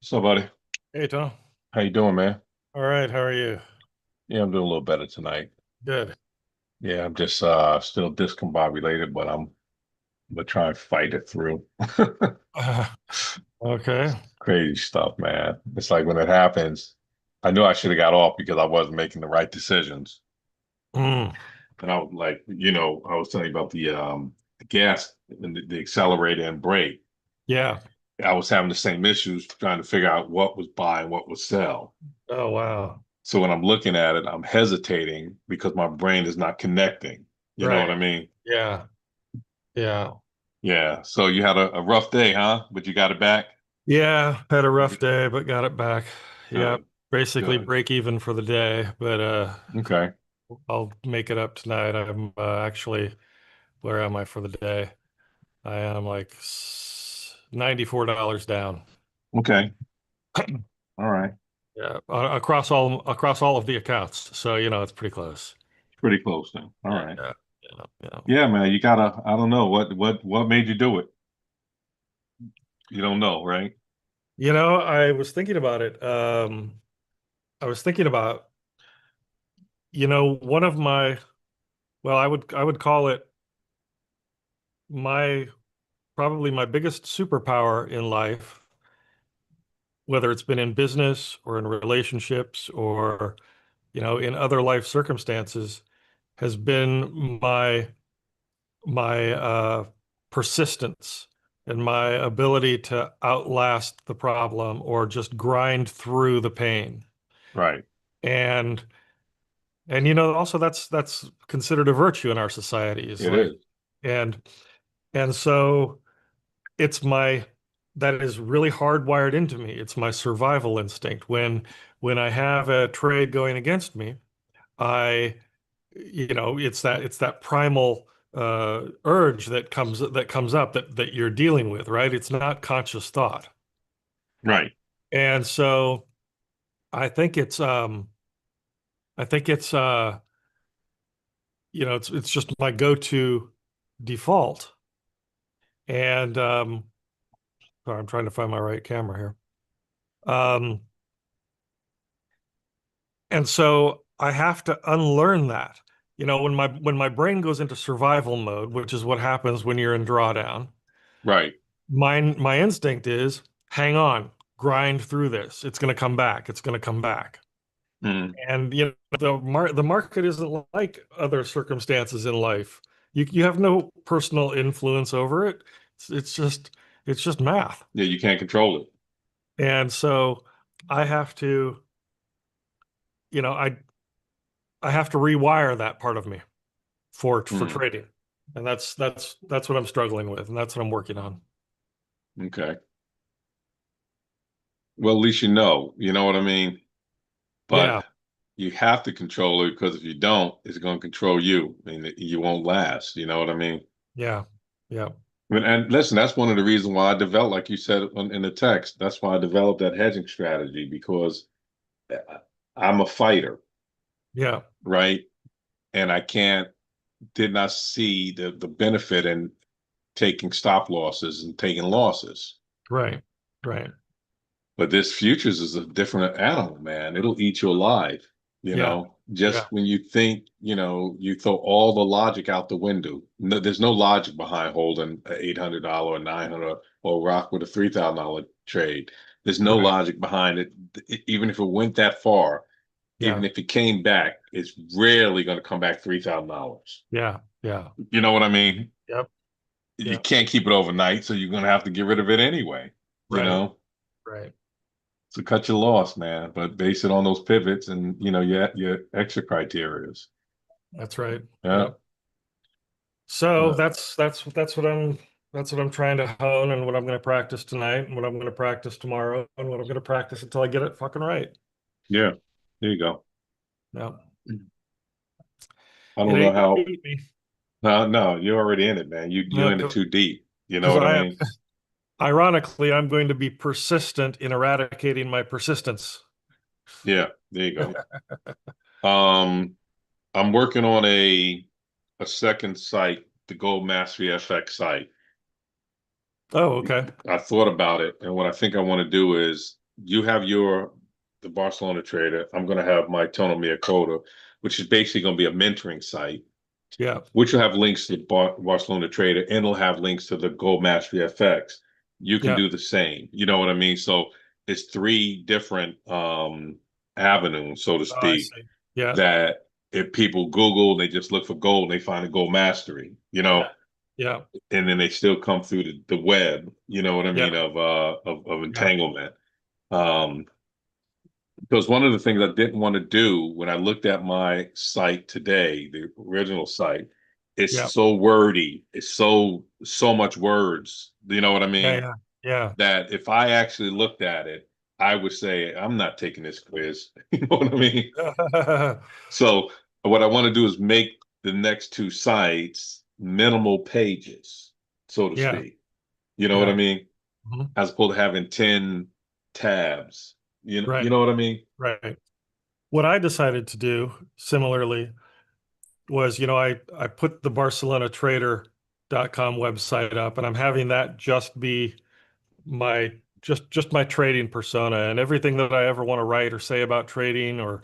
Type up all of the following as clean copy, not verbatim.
So, buddy, Hey, Tom. how you doing, man? All right. How are you? Yeah, I'm doing a little better tonight. Good. Yeah, I'm just still discombobulated, but I'm gonna try and fight it through. Uh, okay. Crazy stuff, man. It's like when it happens, I knew I should have got off because I wasn't making the right decisions. Mm, And I was like, I was telling you about the gas and the accelerator and brake. yeah. I was having the same issues trying to figure out what was buy and what was sell. Oh, wow. So when I'm looking at it, I'm hesitating because my brain is not connecting. You know what Right. I mean? Yeah. Yeah. Yeah. So you had a rough day, huh? But you got it back? Yeah. Had a rough day, but got it back. Yeah. Good, Basically good. break even for the day, but Okay. I'll make it up tonight. I'm actually, where am I for the day? I am like $94 down. Okay. All right. Yeah. Across all of the accounts. So, it's pretty close. Pretty close then. All Yeah. right. Yeah. Yeah. Yeah. Yeah, man, you gotta, I don't know what made you do it. You don't know, right? I was thinking about it. I was thinking about, one of my, well, I would call it my probably my biggest superpower in life, whether it's been in business or in relationships or, in other life circumstances, has been my persistence and my ability to outlast the problem or just grind through the pain. Right. And also that's considered a virtue in our society. Is It like, is. and and so it's my that is really hardwired into me. It's my survival instinct. When I have a trade going against me, I, it's that primal urge that comes up that you're dealing with, right? It's not conscious thought. Right. And so I think it's it's just my go-to default. And sorry, I'm trying to find my right camera here. Um, and so I have to unlearn that. When my brain goes into survival mode, which is what happens when you're in drawdown, Right. my instinct is hang on, grind through this. It's going to come back. It's going to come back. Mm. And the market isn't like other circumstances in life. You have no personal influence over it. It's just math. Yeah, you can't control it. And so I have to, you know, I have to rewire that part of me for Mm. trading. And that's what I'm struggling with, and that's what I'm working on. Okay. Well, at least you know what I mean? But Yeah, you have to control it because if you don't, it's going to control you. I mean, you won't last. You know what I mean? yeah, yeah, And listen, that's one of the reasons why I developed, like you said in the text, that's why I developed that hedging strategy because I'm a fighter, yeah, right? And did not see the benefit in taking stop losses and taking losses. right, right. But this futures is a different animal, man. It'll eat you alive, Yeah, yeah, just when you think, you throw all the logic out the window. No, there's no logic behind holding a $800 or 900 or rock with a $3,000 trade. There's no right. logic behind it. Even if it went that far, even Yeah, if it came back, it's rarely going to come back $3,000. yeah, yeah. You know what I mean? Yep, You yep. can't keep it overnight, so you're going to have to get rid of it anyway, you Right, know? right. So cut your loss, man, but base it on those pivots and your extra criterias. That's right. Yeah. Yep. So Uh, that's what I'm trying to hone, and what I'm going to practice tonight, and what I'm going to practice tomorrow, and what I'm going to practice until I get it fucking right. yeah. There you go. Yeah. I It don't know ain't gonna how. beat me. No, no, you're already in it, man. You're No, in it too deep. You know because what I I mean? ironically I'm going to be persistent in eradicating my persistence. Yeah. There you go. Um, I'm working on a second site, the Gold Mastery FX site. Oh, okay. I thought about it, and what I think I want to do is you have the Barcelona Trader. I'm going to have my Tono Mia Coda, which is basically going to be a mentoring site, Yeah. which will have links to Barcelona Trader and it'll have links to the Gold Mastery FX. You can Yeah. do the same. You know what I mean? So it's three different avenues, so to Oh, I speak, see. Yeah. that if people Google, they just look for gold and they find a Gold Mastery, Yeah. Yeah. and then they still come through the web, you know what I mean, Yeah. of Yeah. entanglement. Um, because one of the things I didn't want to do when I looked at my site today, the original site, it's Yeah. so wordy. It's so much words. You know what I Yeah. mean? Yeah. Yeah. That if I actually looked at it, I would say I'm not taking this quiz. You know what I mean? So what I want to do is make the next two sites minimal pages, so to Yeah. speak. You know what I Yeah. mean? Mhm. As opposed to having 10 tabs. You Right. know what I mean? Right. What I decided to do similarly was, I put the BarcelonaTrader.com website up, and I'm having that just be my just my trading persona, and everything that I ever want to write or say about trading, or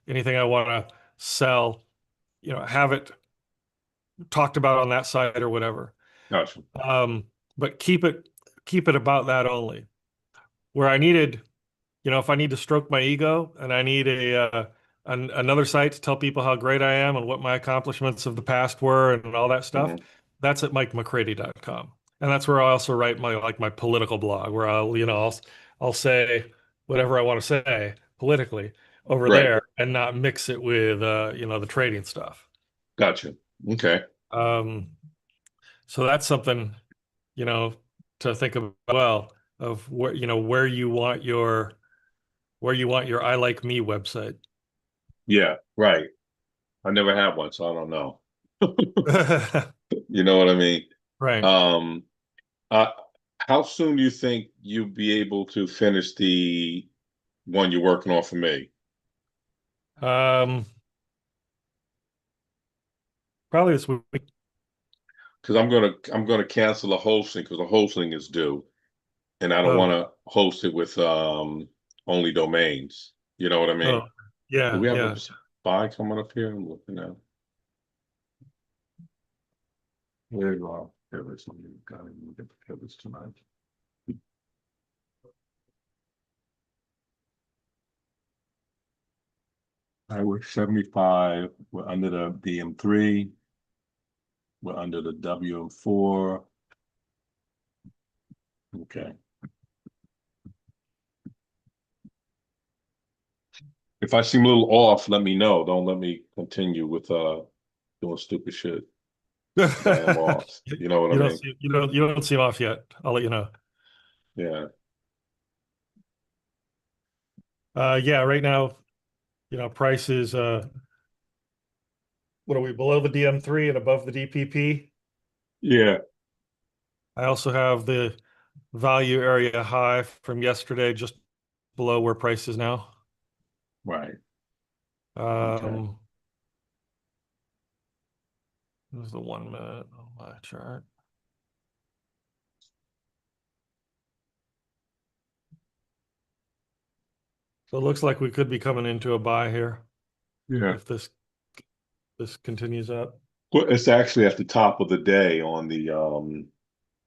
anything I want to sell, have it talked about on that site or whatever. Gotcha. Um, but keep it about that only. Where I needed, if I need to stroke my ego and I need another site to tell people how great I am and what my accomplishments of the past were and all that stuff, Mhm. that's at MikeMcCready.com. And that's where I also write my political blog, where I'll say whatever I want to say politically over Right. there and not mix it with the trading stuff. Gotcha. Okay. Um, so that's something, you know, to think about, well, of where you want your I Like Me website. Yeah, right. I never had one, so I don't know. You know what I mean? Right. Um, uh, how soon do you think you'll be able to finish the one you're working on for me? Um, Probably this week. Because I'm gonna cancel the hosting because the hosting is due, and I don't want Oh, to host it with only domains. You know what I oh, mean? Do yeah, we have a yeah. spy coming up here? I'm looking at. There you are. Pivots. Got to get the pivots tonight. I we're 75. We're under the DM3. We're under the WM4. Okay. If I seem a little off, let me know. Don't let me continue with doing stupid shit. Because I am off. You You know what I you don't mean? see you don't seem off yet. I'll let you know. Yeah. Yeah, right now, price is what are we below the DM3 and above the DPP? Yeah. I also have the value area high from yesterday, just below where price is now. Right. Okay. Um, this is the 1 minute on my chart. So it looks like we could be coming into a buy here Yeah. if this continues up. Well, it's actually at the top of the day on the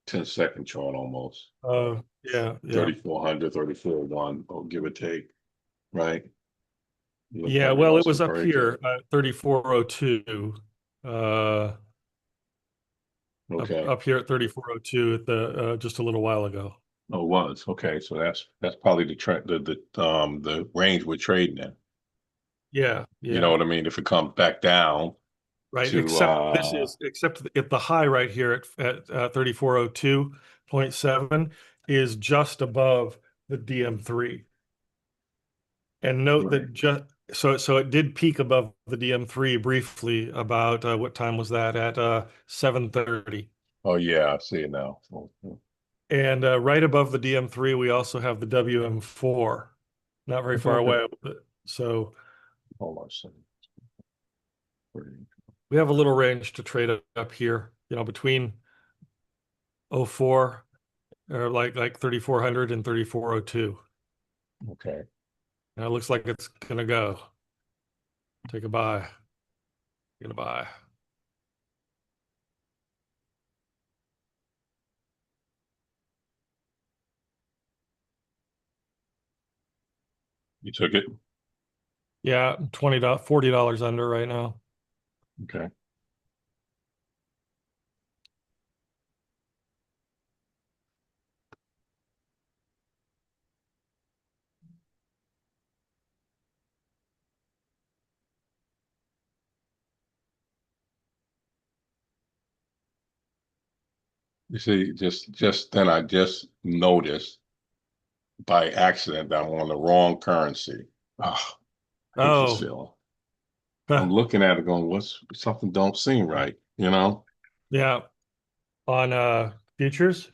10-second chart almost. Yeah, yeah. 3,400, 34.1, or give or take. Right. You look Yeah, like it well, it wants to was up break it. here, 3402. Uh, up, Okay. up here at 3402 at the just a little while ago. Oh, it was. Okay. So that's probably the trend, the range we're trading in. Yeah, You know yeah. what I mean? If it comes back down Right. to Except at the high right here at 3402.7 is just above the DM3. And note right. that so it did peak above the DM3 briefly about what time was that at 7:30. Oh yeah, I see it now. Oh, And right above the DM3 we also have the WM4, not very far okay. away. So Hold on a second. we have a little range to trade up here, between 04 or like 3,400 and 3,402. Okay. Now it looks like it's gonna go. Take a buy. Get a buy. You took it? Yeah, $20, $40 under right now. Okay. You see, just then I just noticed by accident that I'm on the wrong currency. Ah, I hate this Oh, feeling. I'm looking at it going, what's something don't seem right, you know? yeah. On futures.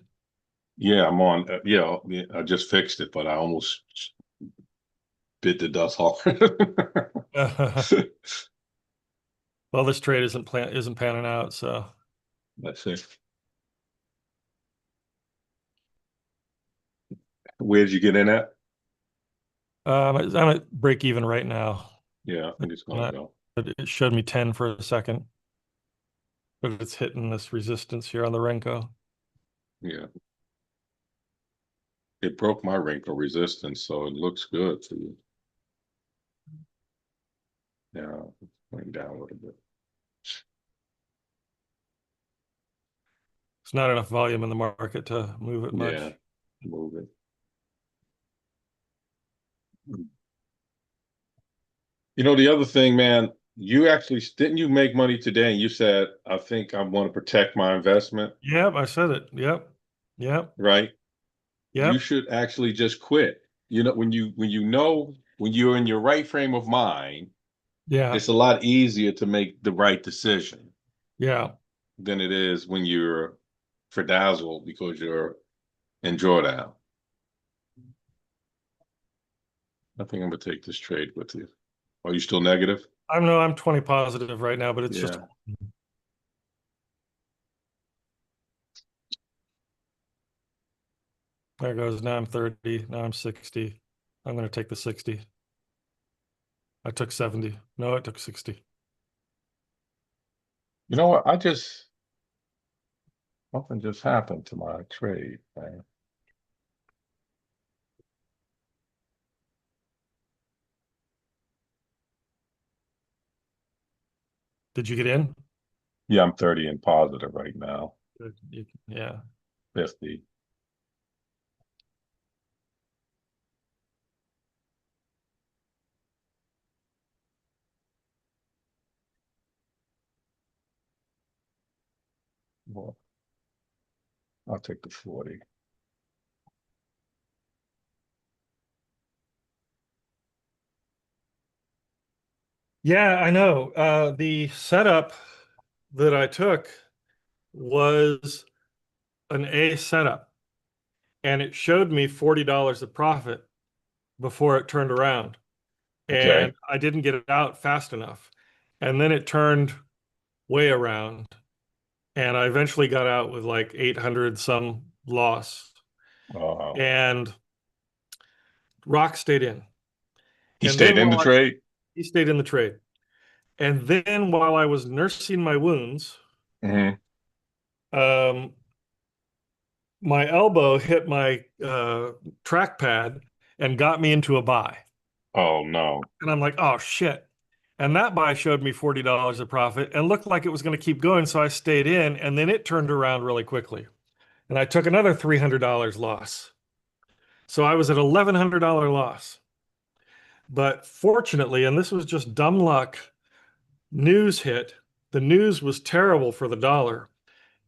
Yeah, I'm on, yeah, I just fixed it, but I almost bit the dust off. Well, this trade isn't panning out, so Let's see. Where'd you get in at? I'm at break even right now. Yeah, I think it's gonna go. It showed me 10 for a second, but it's hitting this resistance here on the Renko. Yeah. It broke my wrinkle resistance, so it looks good to you. Yeah, went down a little bit. It's not enough volume in the market to move it Yeah, much. move it. You know, the other thing, man, you actually didn't you make money today and you said, I think I want to protect my investment, Yep, I said it. Yep. Yep. right? You Yep. should actually just quit. You know, when you're in your right frame of mind, Yeah. it's a lot easier to make the right decision Yeah. than it is when you're fradazzled because you're in drawdown. I think I'm gonna take this trade with you. Are you still negative? I'm 20 positive right now, but it's just Yeah. there goes. Now I'm 30. Now I'm 60. I'm going to take the 60. I took 70. No, I took 60. You know what? Something just happened to my trade, man. Did you get in? Yeah, I'm 30 and positive right now. Good. Yeah. 50. Well, I'll take the 40. Yeah, I know. The setup that I took was an A setup, and it showed me $40 of profit before it turned around. Okay. And I didn't get it out fast enough. And then it turned way around, and I eventually got out with like 800 some loss. Uh, And Rock stayed in. he And stayed then in the trade? he stayed in the trade. And then while I was nursing my wounds, Hmm. um, my elbow hit my trackpad and got me into a buy. Oh, no. And I'm like, oh shit. And that buy showed me $40 of profit and looked like it was going to keep going. So I stayed in, and then it turned around really quickly. And I took another $300 loss. So I was at $1,100 loss. But fortunately, and this was just dumb luck, news hit. The news was terrible for the dollar,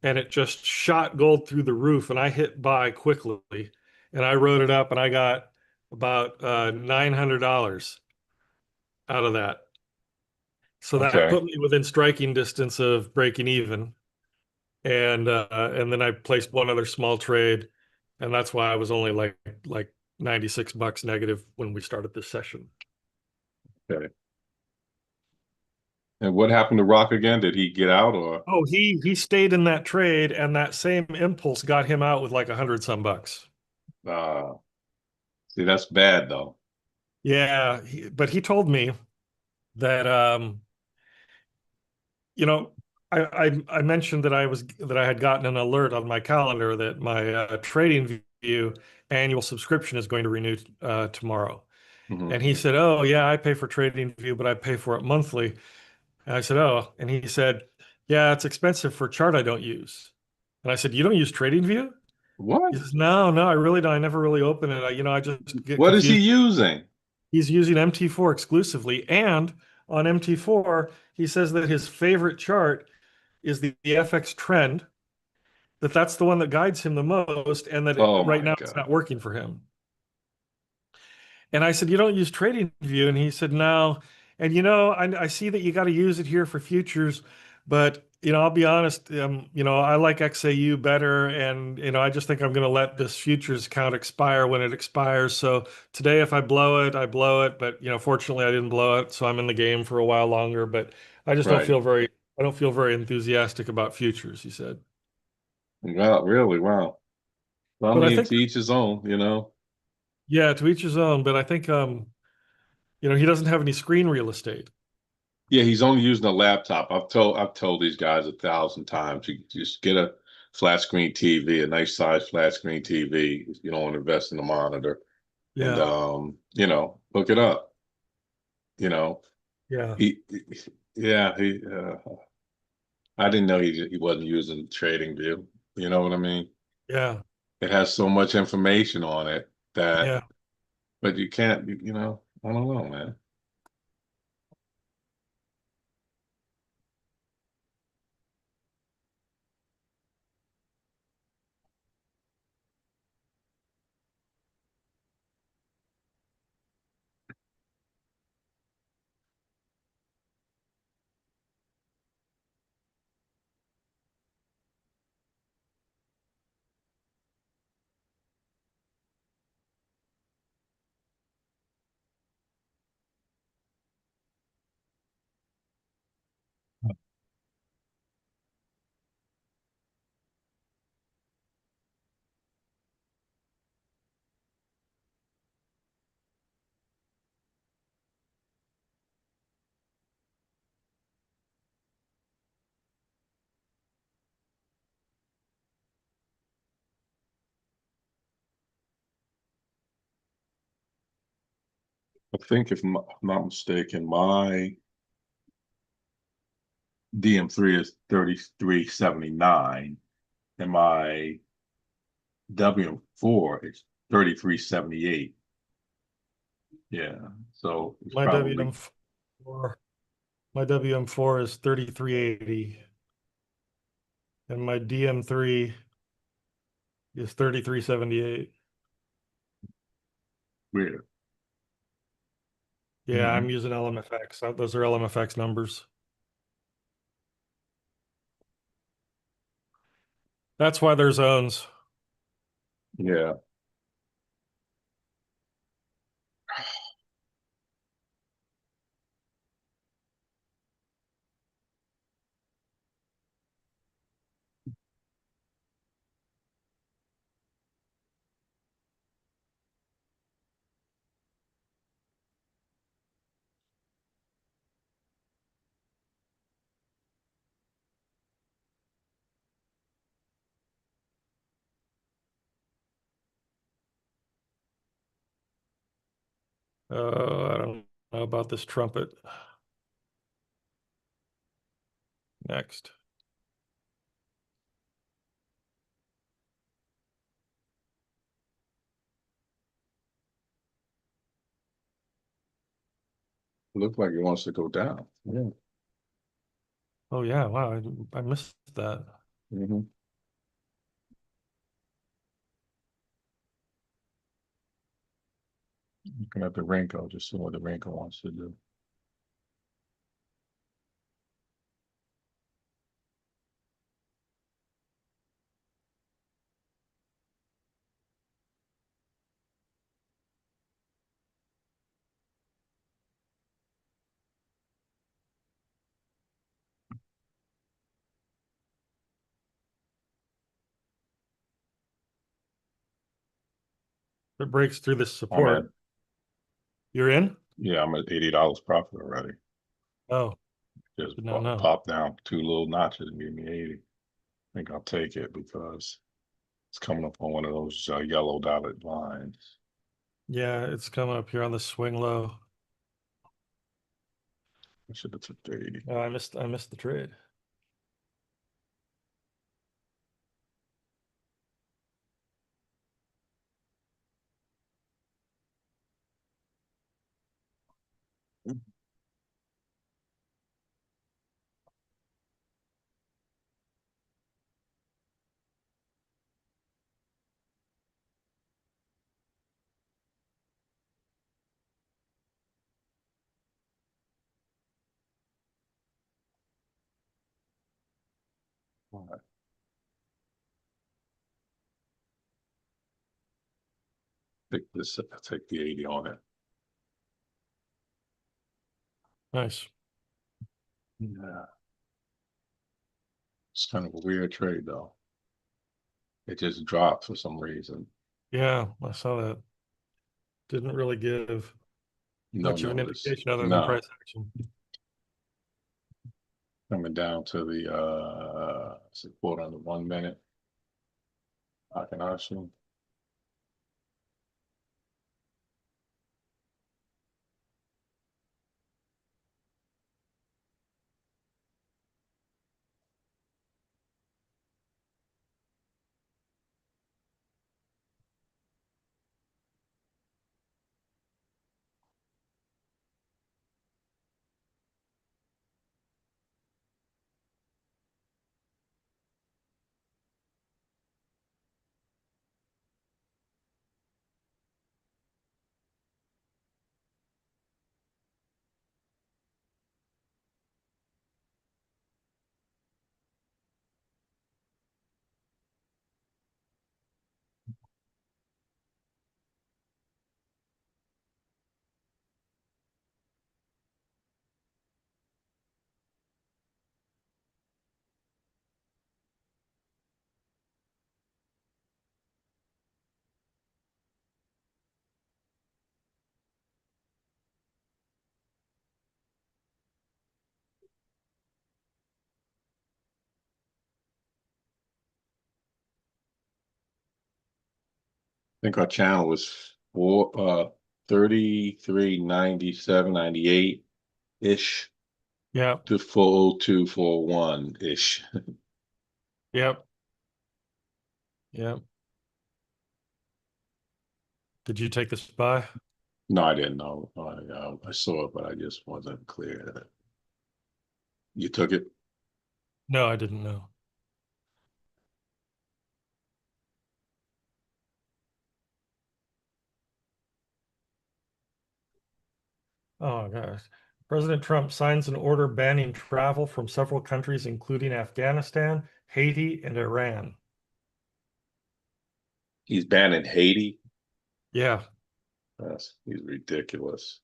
and it just shot gold through the roof. And I hit buy quickly, and I wrote it up, and I got about $900 out of that. So that Okay. put me within striking distance of breaking even. And then I placed one other small trade, and that's why I was only like $96 negative when we started this session. Okay. And what happened to Rock again? Did he get out or? Oh, he stayed in that trade, and that same impulse got him out with like 100 some bucks. Uh, see, that's bad though. Yeah, but he told me that you know, I mentioned that I had gotten an alert on my calendar that my Trading View annual subscription is going to renew tomorrow. Hmm. And he said, "Oh, yeah, I pay for Trading View, but I pay for it monthly." And I said, "Oh," and he said, "Yeah, it's expensive for a chart I don't use." And I said, "You don't use Trading View?" What? He says, "No, no, I really don't. I never really open it. I just get What is he confused." using? He's using MT4 exclusively, and on MT4, he says that his favorite chart is the FX trend, that's the one that guides him the most, and that Oh right my now it's God. not working for him. And I said, "You don't use TradingView?" And he said, "No." And I see that you got to use it here for futures, but I'll be honest, I like XAU better, and I just think I'm going to let this futures account expire when it expires. So today, if I blow it, I blow it. But fortunately, I didn't blow it, so I'm in the game for a while longer. But I just don't Right. feel very enthusiastic about futures," he said. Wow, really? Wow. Well, I But I mean, think, to each his own, you know. yeah, to each his own. But I think, he doesn't have any screen real estate. Yeah, he's only using a laptop. I've told these guys 1,000 times. You just get a flat screen TV, a nice size flat screen TV. If you don't want to invest in a monitor, and Yeah, hook it up. You know, yeah, yeah, I didn't know he wasn't using TradingView. You know what I mean? yeah, It has so much information on it that, yeah. but you can't. I don't know, man. I think if I'm not mistaken, my DM3 is 3379 and my WM4 is 3378. Yeah. So it's My probably WM4, my WM4 is 3380, and my DM3 is 3378. weird. Yeah, Hmm. I'm using LMFX. Those are LMFX numbers. That's why there's zones. Yeah. I don't know about this trumpet. Next. Looks like it wants to go down. Yeah. Oh yeah, wow, I missed that. Hmm. Looking at the Renko, just see what the Renko wants to do. it breaks through this I'm at, support, you're in? yeah, I'm at $80 profit already. Oh, Just did not know. pop down two little notches and give me 80. I think I'll take it because it's coming up on one of those yellow dotted lines. Yeah, it's coming up here on the swing low. I should have took the 80. Oh, I missed the trade. All right. Take this, take the 80 on it. Nice. Yeah. It's kind of a weird trade though. It just dropped for some reason. Yeah, I saw that. Didn't really give No much of an notice. indication other than No. price action. Coming down to the support on the 1 minute. I can assume. I think our channel was 33.97.98 ish Yeah, to 402.41 ish. yep, yep. Did you take this buy? No, I didn't know. I saw it, but I just wasn't clear. You took it? No, I didn't know. Oh gosh. President Trump signs an order banning travel from several countries, including Afghanistan, Haiti, and Iran. He's banning Haiti. Yeah, He's ridiculous.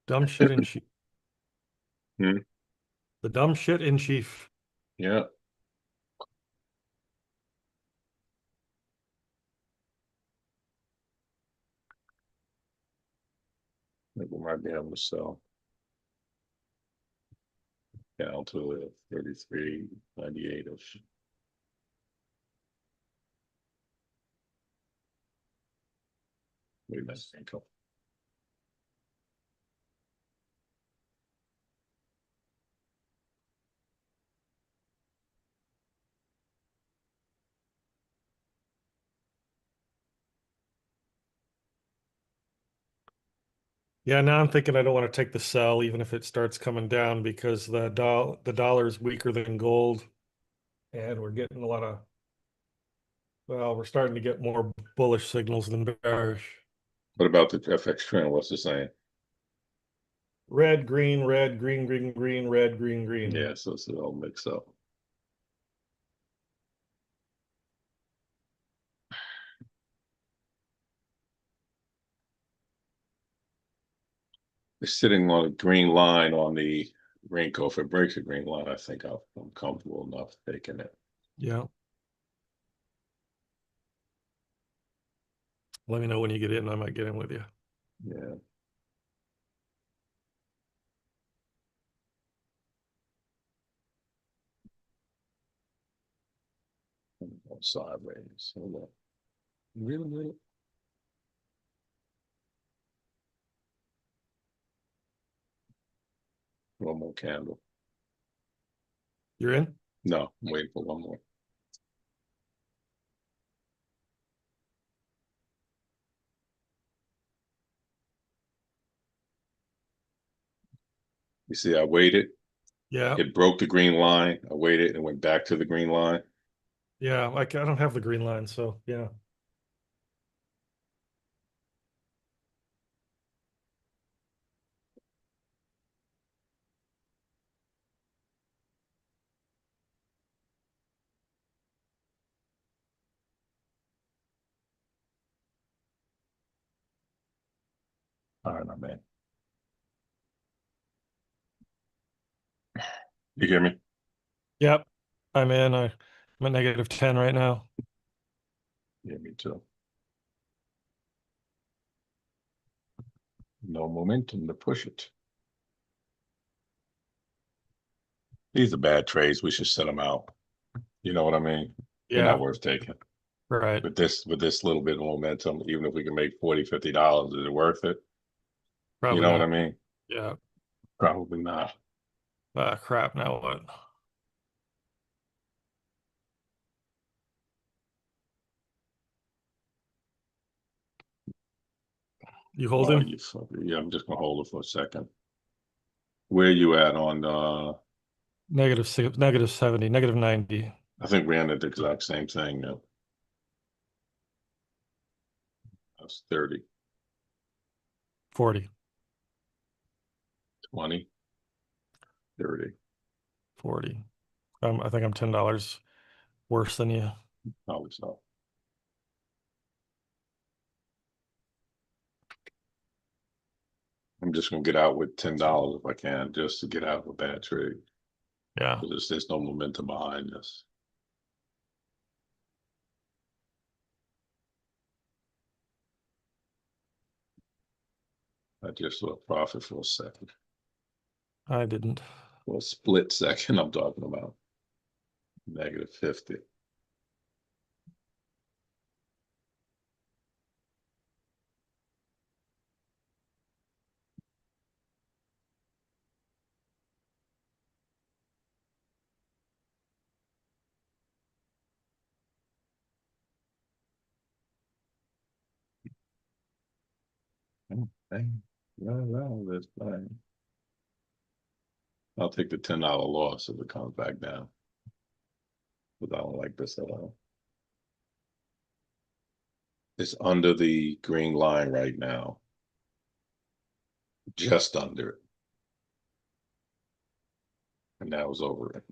dumb shit in chief. Hmm. The dumb shit in chief. Yeah. I think we might be able to sell down to 33.98-ish. Maybe that's income. Yeah, now I'm thinking I don't want to take the sell even if it starts coming down because the dollar is weaker than gold, and we're getting a lot of, well, we're starting to get more bullish signals than bearish. What about the FX trend? What's it saying? Red, green, red, green, green, green, red, green, green. Yeah, so it's all mix up. It's sitting on a green line on the Renko. If it breaks a green line, I think I'm comfortable enough taking it. Yeah. Let me know when you get in. I might get in with you. Yeah. Sideways. Hold on. Really? One more candle. You're in? No, I'm waiting for one more. You see, I waited. Yeah. It broke the green line. I waited and went back to the green line. Yeah. I don't have the green line, so yeah. All right, my man. You hear me? Yep. I'm in. I'm at -10 right now. Yeah, me too. No momentum to push it. These are bad trades. We should set them out. You know what I mean? They're not Yeah. worth taking. Right. With this little bit of momentum, even if we can make $40, $50, is it worth it? You Probably know what I not. mean? Yeah. Probably not. Ah, crap. Now what? You Oh, holding? yeah, I'm just gonna hold it for a second. Where you at on -6, -70, -90, I think we ended the exact same thing. No, that's 30, 40, 20, 30. 40. I think I'm $10 worse than you. Probably so. I'm just gonna get out with $10 if I can, just to get out of a bad trade. Yeah. Because there's no momentum behind this. I just saw a profit for a second. I didn't. For a split second, I'm talking about. -50. Dang. Well, that's fine. I'll take the $10 loss if it comes back down. But I don't like this at all. It's under the green line right now. Just under it. And that was over it.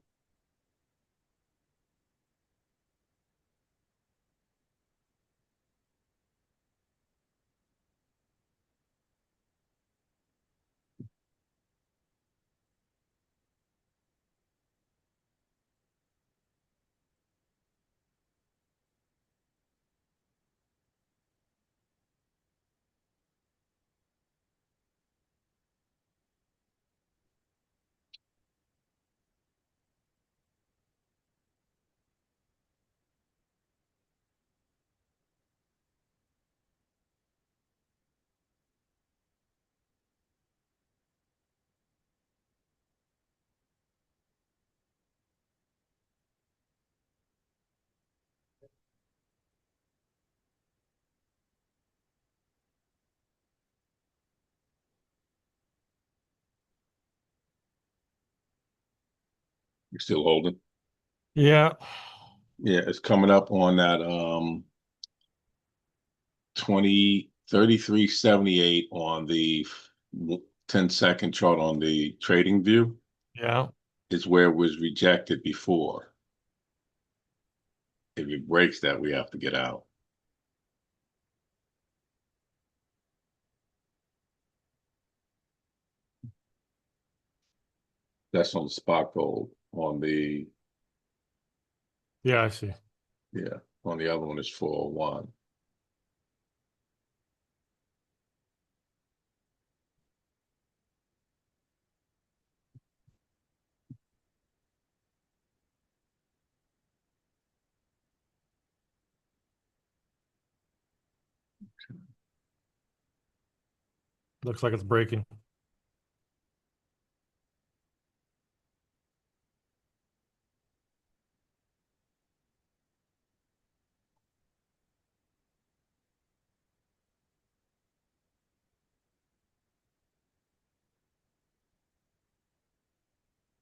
You still holding? Yeah. Yeah, it's coming up on that 33.78 on the 10-second chart on the trading view Yeah. is where it was rejected before. If it breaks that, we have to get out. That's on the spot gold. On the, Yeah, I see. yeah, on the other one is 401. Looks like it's breaking.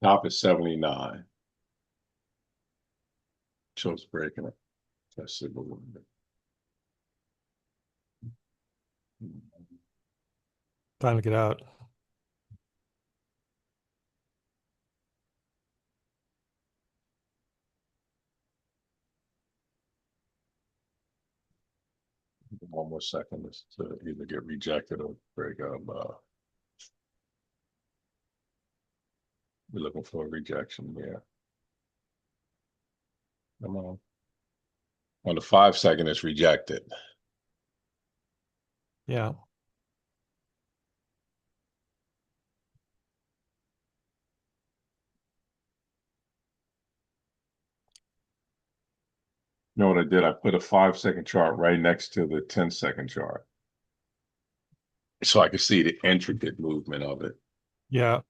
Top is 79. So it's breaking it. That's it. Time to get out. One more second is to either get rejected or break up. We're looking for a rejection here. Come on. On the 5 second, it's rejected. Yeah. You know what I did? I put a 5 second chart right next to the 10 second chart. So I could see the intricate movement of it. Yeah.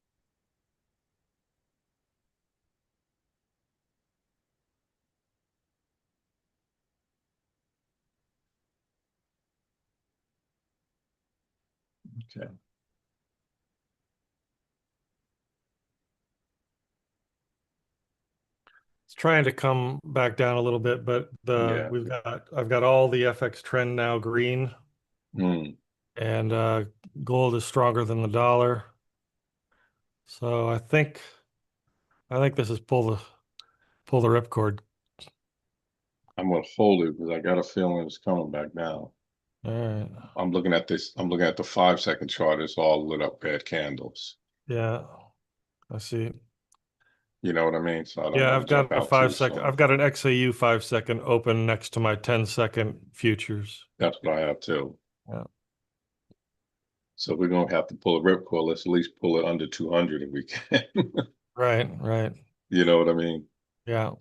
Okay. It's trying to come back down a little bit, but Yeah. I've got all the FX trend now green, Mm. and gold is stronger than the dollar. So I think this is pull the ripcord. I'm gonna hold it because I got a feeling it's coming back down. All right. I'm looking at this. I'm looking at the 5 second chart. It's all lit up red candles. Yeah, I see. You know what I mean? So I don't Yeah, want to jump out too soon. I've got an XAU 5 second open next to my 10 second futures. That's what I have too. Yeah. So we're gonna have to pull a ripcord. Let's at least pull it under 200 if we can. Right, right. You know what I mean? Yeah.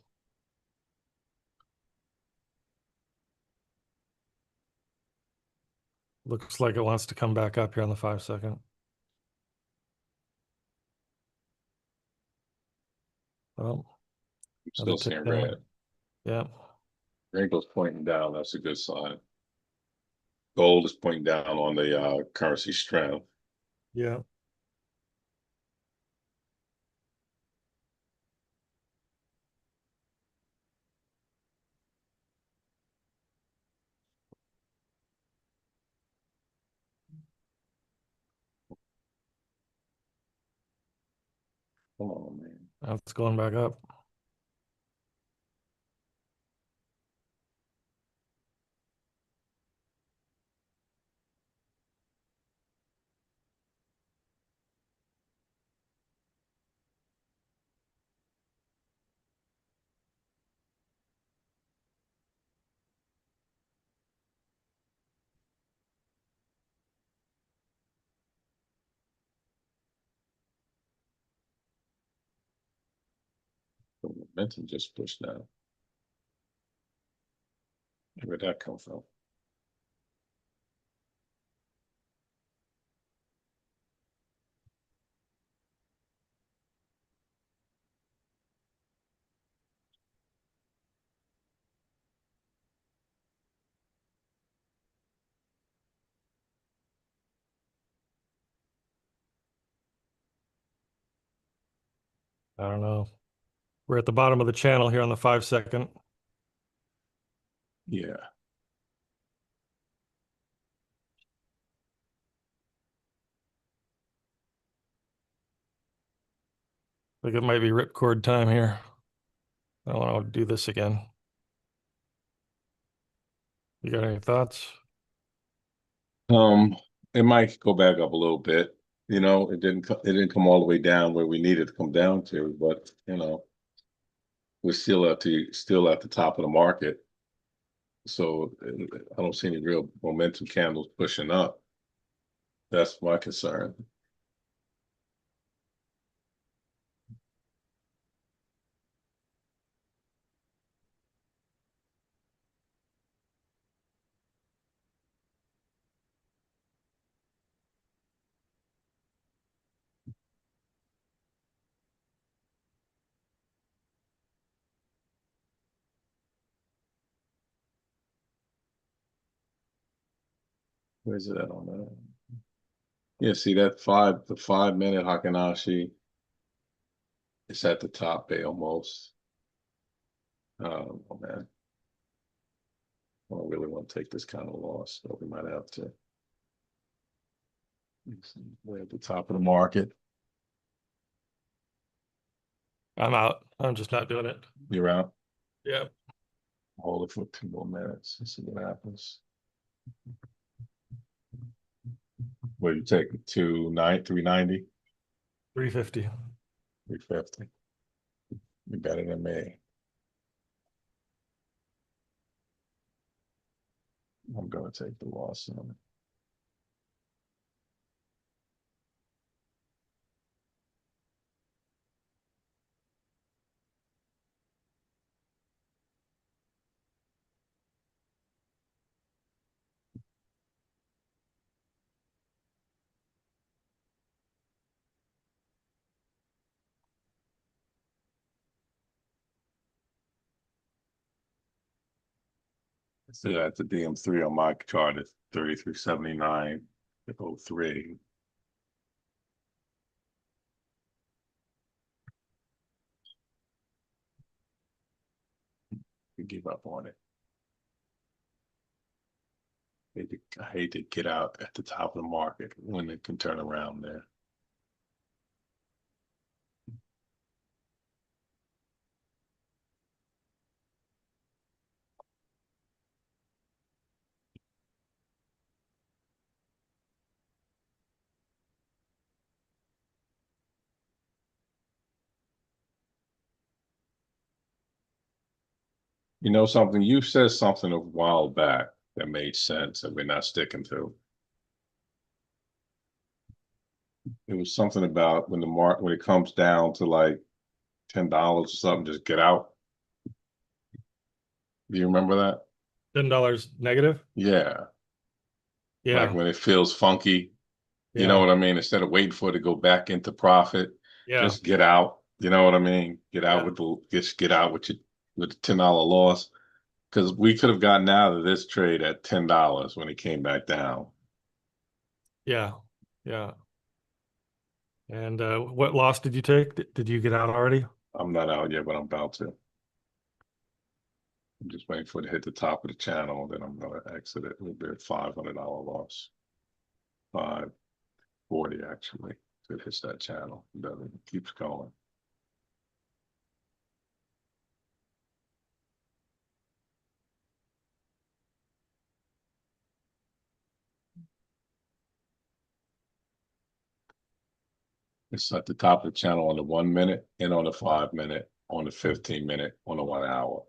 Looks like it wants to come back up here on the 5 second. Well, I'm another still tick seeing down. red. Yeah. Red pointing down. That's a good sign. Gold is pointing down on the currency strength. Yeah. Come on, man. That's going back up. The momentum just pushed down. Where'd that come from? I don't know. We're at the bottom of the channel here on the 5 second. Yeah. I think it might be ripcord time here. I don't want to do this again. You got any thoughts? It might go back up a little bit. It didn't come all the way down where we needed to come down to, but we're still at the top of the market. So I don't see any real momentum candles pushing up. That's my concern. Where's it at on that? Yeah, see the 5 minute Hakanashi, it's at the top bay almost. Oh man, I don't really want to take this kind of loss, but we might have to. We're at the top of the market. I'm out. I'm just not doing it. You're out. Yeah. Hold it for 2 more minutes and see what happens. What you take it to 390, 350. 350. You better than me. I'm gonna take the loss on it. So that's the DM3 on my chart is 3379.03. You give up on it. I hate to get out at the top of the market when it can turn around there. You know something? You said something a while back that made sense that we're not sticking to. It was something about when it comes down to like $10 or something, just get out. Do you remember that? $10 negative. Yeah. Like Yeah. when it feels funky, you know Yeah. what I mean? Instead of waiting for it to go back into profit, Yeah. just get out. You know what I mean? Yeah. Just get out with the $10 loss. Because we could have gotten out of this trade at $10 when it came back down. Yeah. Yeah. And what loss did you take? Did you get out already? I'm not out yet, but I'm about to. I'm just waiting for it to hit the top of the channel, then I'm gonna exit it. It'll be a $500 loss. 540 actually. If it hits that channel. Then it keeps going. It's at the top of the channel on the 1 minute and on the 5 minute, on the 15 minute, on the 1 hour.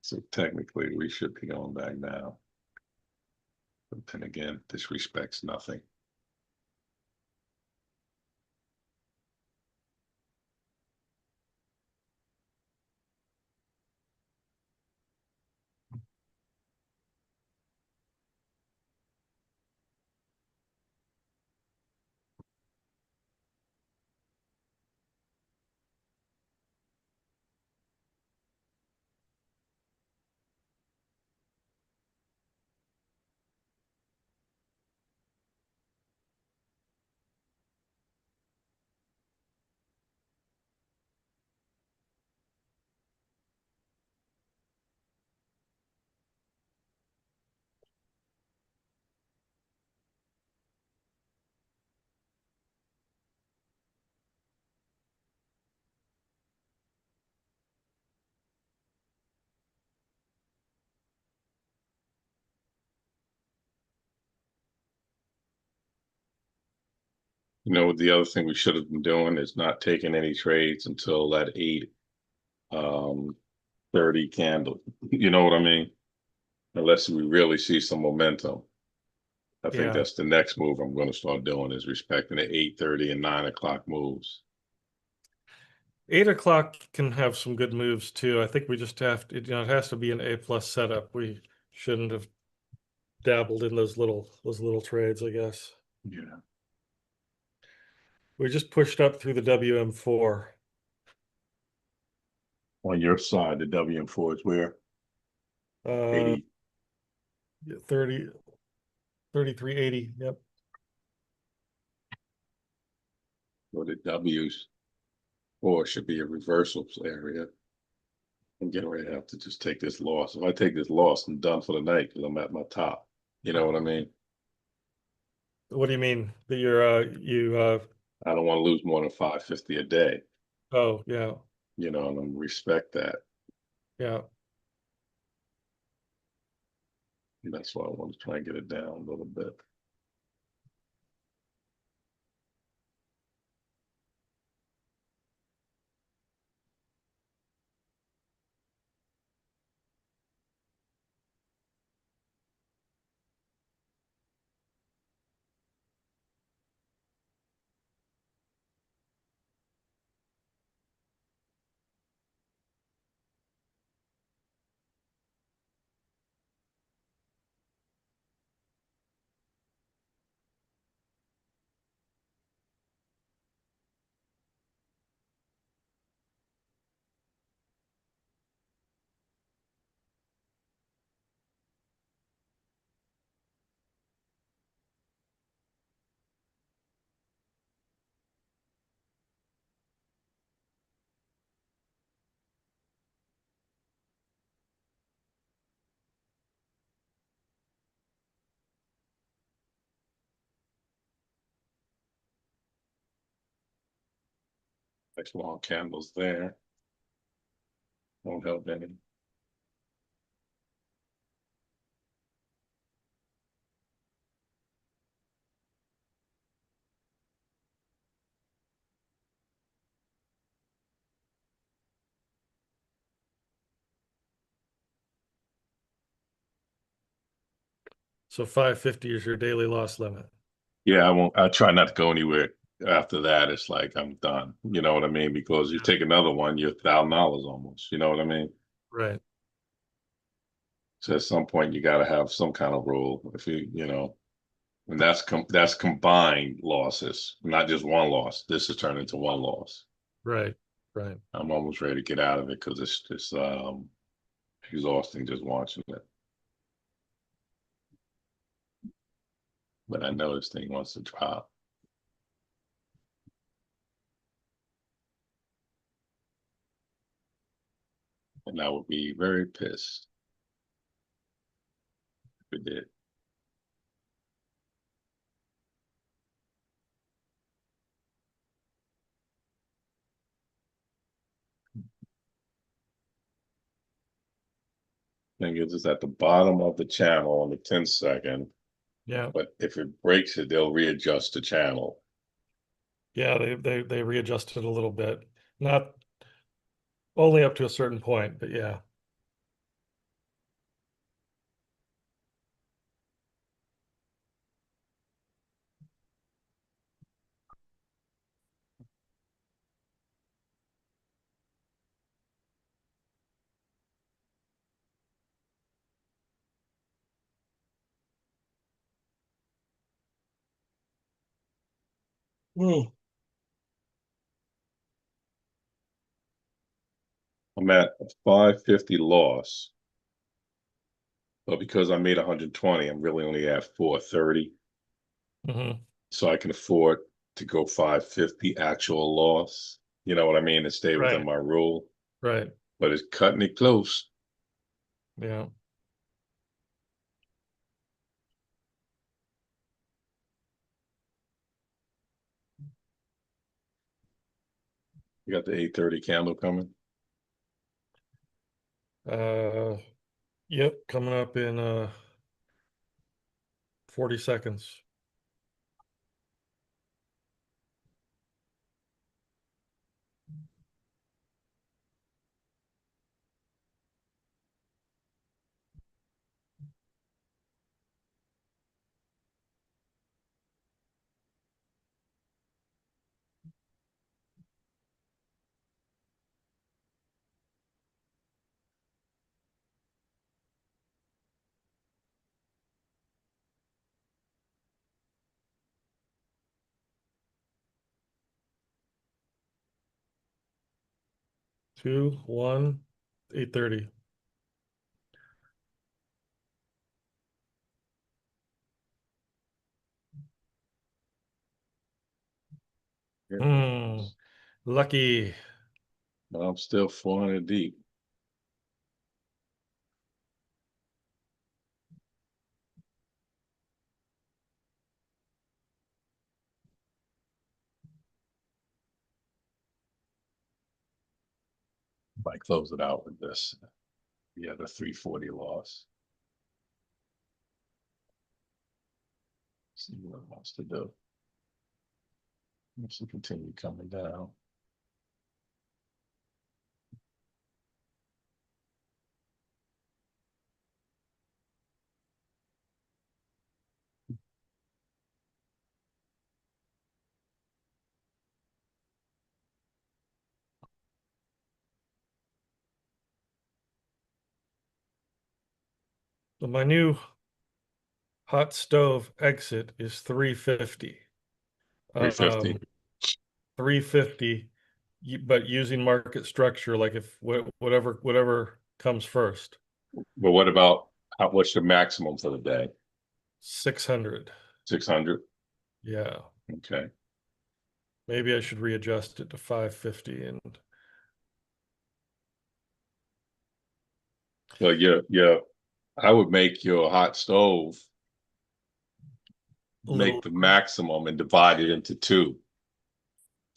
So technically we should be going back now. But then again, this respects nothing. You know, the other thing we should have been doing is not taking any trades until that 8:30 candle. You know what I mean? Unless we really see some momentum. I think Yeah. that's the next move I'm going to start doing is respecting the 8:30 and 9 o'clock moves. 8 o'clock can have some good moves too. I think we just have to, it has to be an A plus setup. We shouldn't have dabbled in those little trades, I guess. Yeah. We just pushed up through the WM4. On your side, the WM4 is where Uh 80. 30 3380. Yep. Or the W's4 should be a reversal area. I'm getting ready to have to just take this loss. If I take this loss, I'm done for the night because I'm at my top. You know what I mean? What do you mean that you're I don't want to lose more than 550 a day, oh yeah. you know, and I respect that. Yeah. And that's why I want to try and get it down a little bit. Next long candles there. Won't help any. So 550 is your daily loss limit. Yeah, I won't. I try not to go anywhere after that. It's like I'm done. You know what I mean? Because you Yeah. take another one, you're $1,000 almost. You know what I mean? Right. So at some point, you got to have some kind of rule. If you know, and that's combined losses, not just one loss. This has turned into one loss. Right. Right. I'm almost ready to get out of it because it's just exhausting just watching it. But I know this thing wants to drop, and I would be very pissed if it did. Thing is, it's at the bottom of the channel on the 10-second. Yeah. But if it breaks it, they'll readjust the channel. Yeah, they readjusted a little bit. Not only up to a certain point, but yeah. Mm. I'm at a 550 loss, but because I made 120, I'm really only at 430. Hmm. So I can afford to go 550 actual loss. You know what I mean? And stay within Right. my rule. Right. But it's cutting it close. Yeah. You got the 8:30 candle coming. Uh, yep, coming up in 40 seconds. 2, 1, 8:30. Hmm. Lucky. But I'm still 400 deep. Might close it out with this. Yeah, the 340 loss. See what it wants to do. Let's continue coming down. So my new hot stove exit is 350. 350. 350, but using market structure, like if whatever comes first. But what about what's your maximum for the day? 600. 600? Yeah. Okay. Maybe I should readjust it to 550 and Well, yeah, I would make your hot stove a little make the maximum and divide it into two.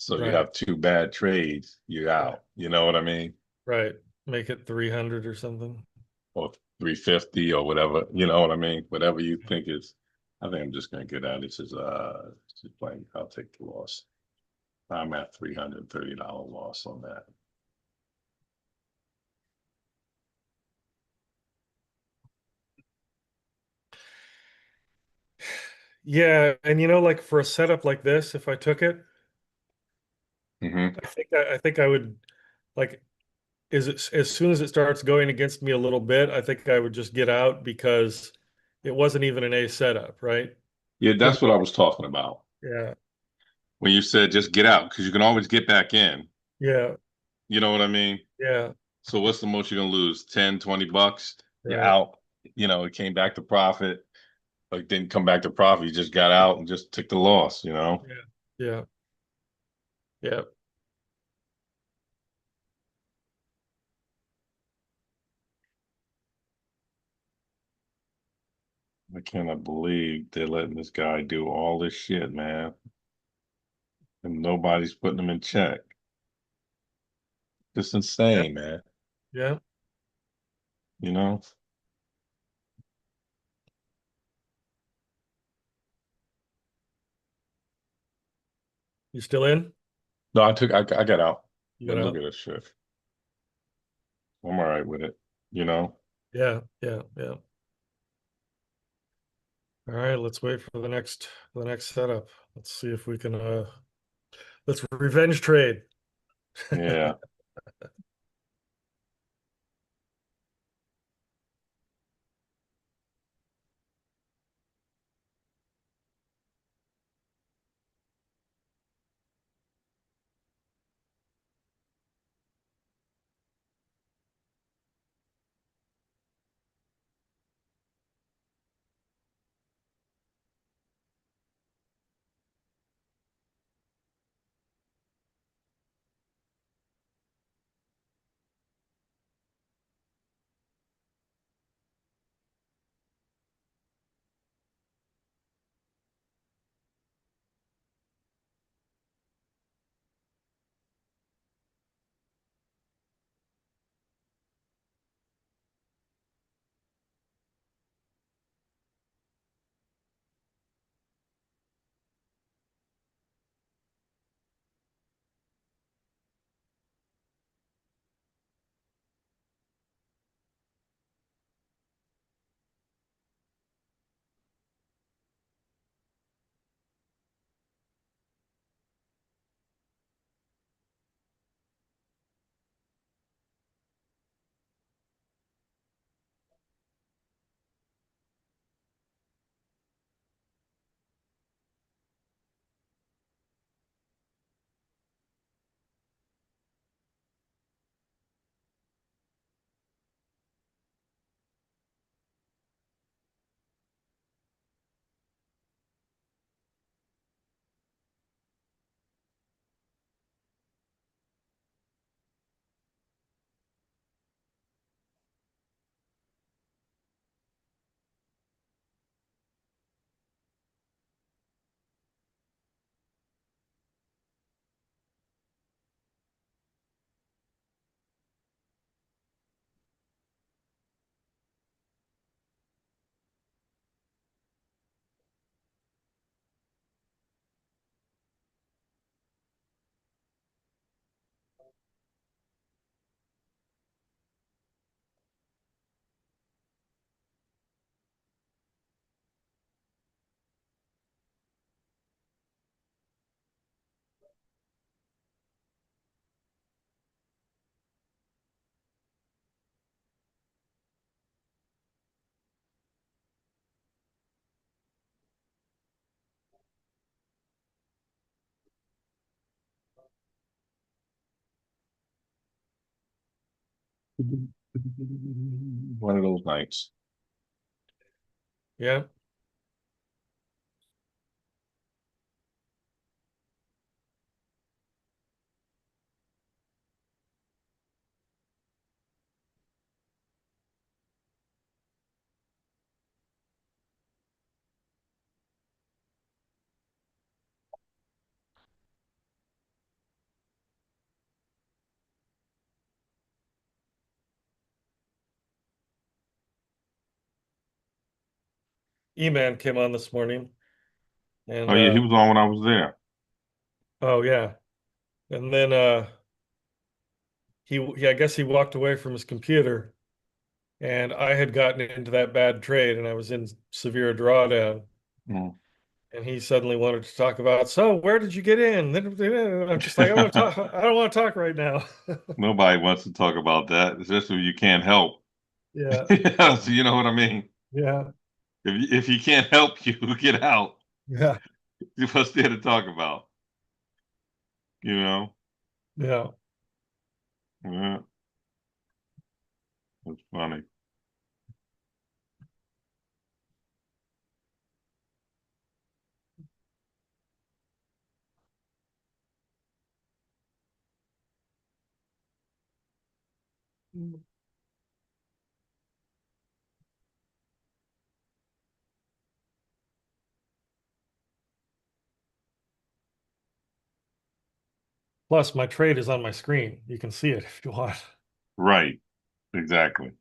So you right. have two bad trades, you're Right. out. You know what I mean? Right. Make it 300 or something. Or 350 or whatever. You know what I mean? Whatever you think is. I think I'm just gonna get out. This is just playing. I'll take the loss. I'm at $330 loss on that. Yeah, and like for a setup like this, if I took it, Hmm. I think I would like is it as soon as it starts going against me a little bit, I think I would just get out because it wasn't even an A setup, right? Yeah, Could that's what I was talking about. yeah, When you said just get out, because you can always get back in. yeah, You know what I mean? yeah, So what's the most you're gonna lose? 10, $20? You're right. out. It came back to profit. Like didn't come back to profit. You just got out and just took the loss. Yeah, yeah, yeah. I cannot believe they're letting this guy do all this shit, man. And nobody's putting him in check. It's Yeah, insane, man. yeah. You know? You still in? No, I got out. You But got look out. at this shit. I'm all right with it. Yeah, yeah, yeah. All right, let's wait for the next setup. Let's see if we can let's revenge trade. Yeah. One of those nights. Yeah. E-Man came on this morning, Oh and yeah, he was on when I was there. oh yeah, and then I guess he walked away from his computer, and I had gotten into that bad trade, and I was in severe drawdown, Mm. and he suddenly wanted to talk about, so where did you get in? I'm just like, I want to talk. I don't want to talk right now. Nobody wants to talk about that, especially if you can't help. Yeah, Yeah, so you know what I mean. yeah, If you can't help you, get out. yeah, What's there to talk about? You know? yeah. Yeah, it's funny. Plus, my trade is on my screen. You can see it if you want. Right, exactly.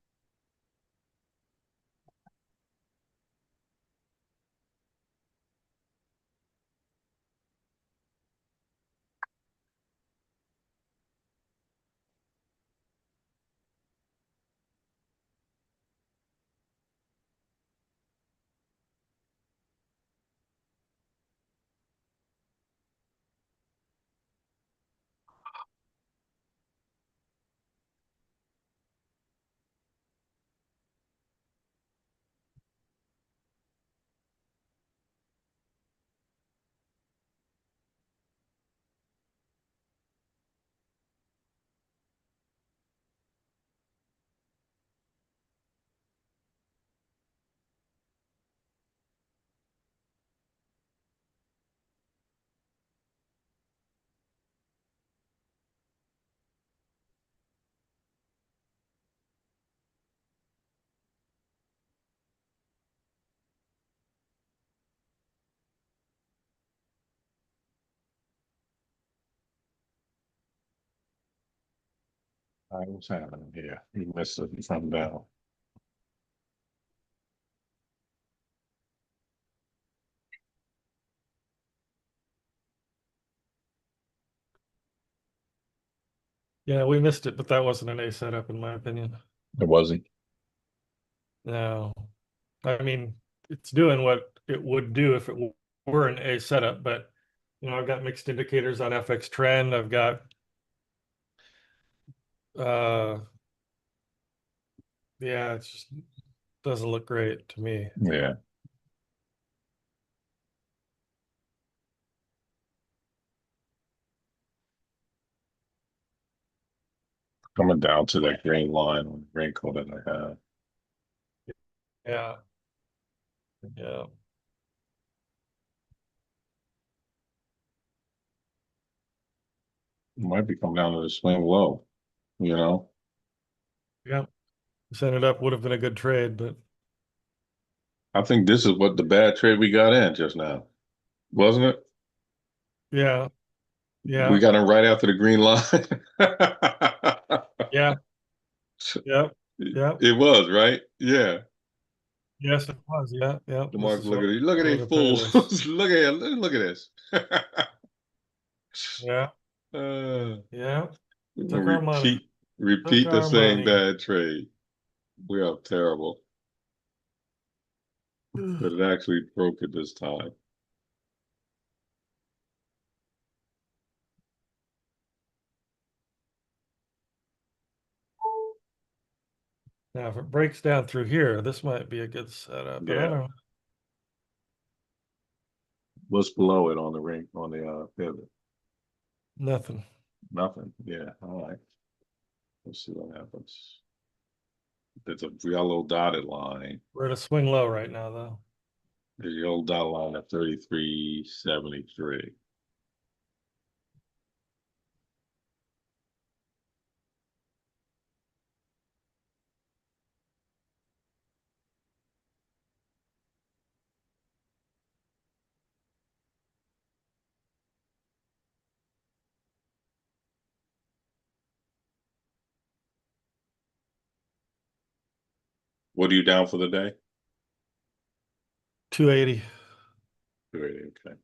I was happening here. You missed it from down. Yeah, we missed it, but that wasn't an A setup in my opinion. It wasn't. No, I mean, it's doing what it would do if it were an A setup, but I've got mixed indicators on FX trend. I've got uh yeah, it just doesn't look great to me. Yeah. Coming down to that green line on the green code that I have. Yeah, yeah, It might be coming down to the swing low, you know? yeah. Send it up would have been a good trade, but I think this is what the bad trade we got in just now, wasn't it? yeah, We yeah, got him right after the green line. yeah, yeah, yeah. It was, right? Yeah. Yes, it was. Yeah, yeah. The This market is look what at it. Look at I'm these gonna pay this. fools. Look at this. Yeah, uh, yeah. Took our money. repeat Took repeat the our same money. bad trade. We are terrible. But it actually broke it this time. Now, if it breaks down through here, this might be a good setup, but I don't Yeah. know. What's below it on the ring on the pivot? Nothing. Nothing. Yeah. All right. Let's see what happens. There's a yellow dotted line. We're at a swing low right now, though. There's a yellow dotted line at 33.73. What are you down for the day? 280. Great, okay.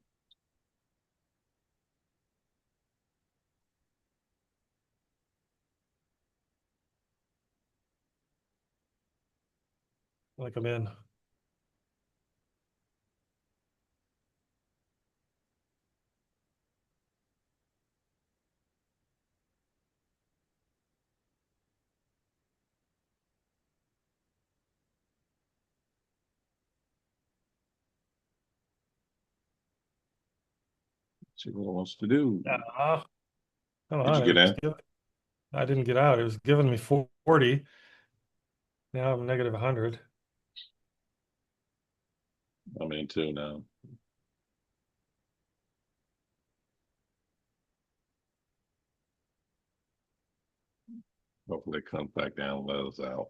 Like I'm in. See what it wants to do. Come Did on. you get in? I didn't get out. It was giving me 40. Now I'm negative 100. I'm in too now. Hopefully it comes back down and let us out.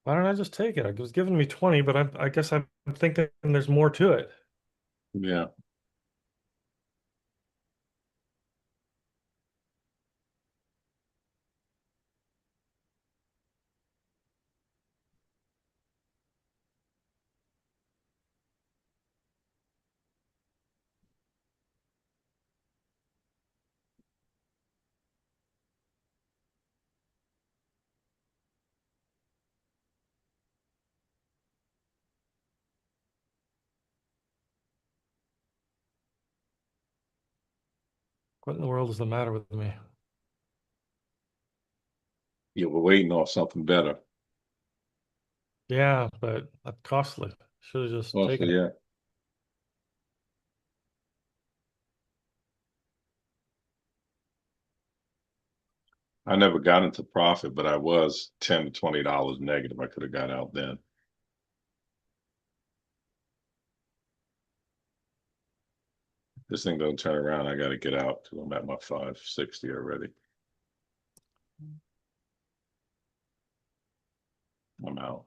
Why don't I just take it? It was giving me 20, but I guess I'm thinking there's more to it. Yeah. What in the world is the matter with me? Yeah, we're waiting on something better. Yeah, but that's costly. Should have just Also, taken it. yeah. I never got into profit, but I was $10 to $20 negative. I could have got out then. This thing don't turn around. I got to get out because I'm at my 560 already. I'm out.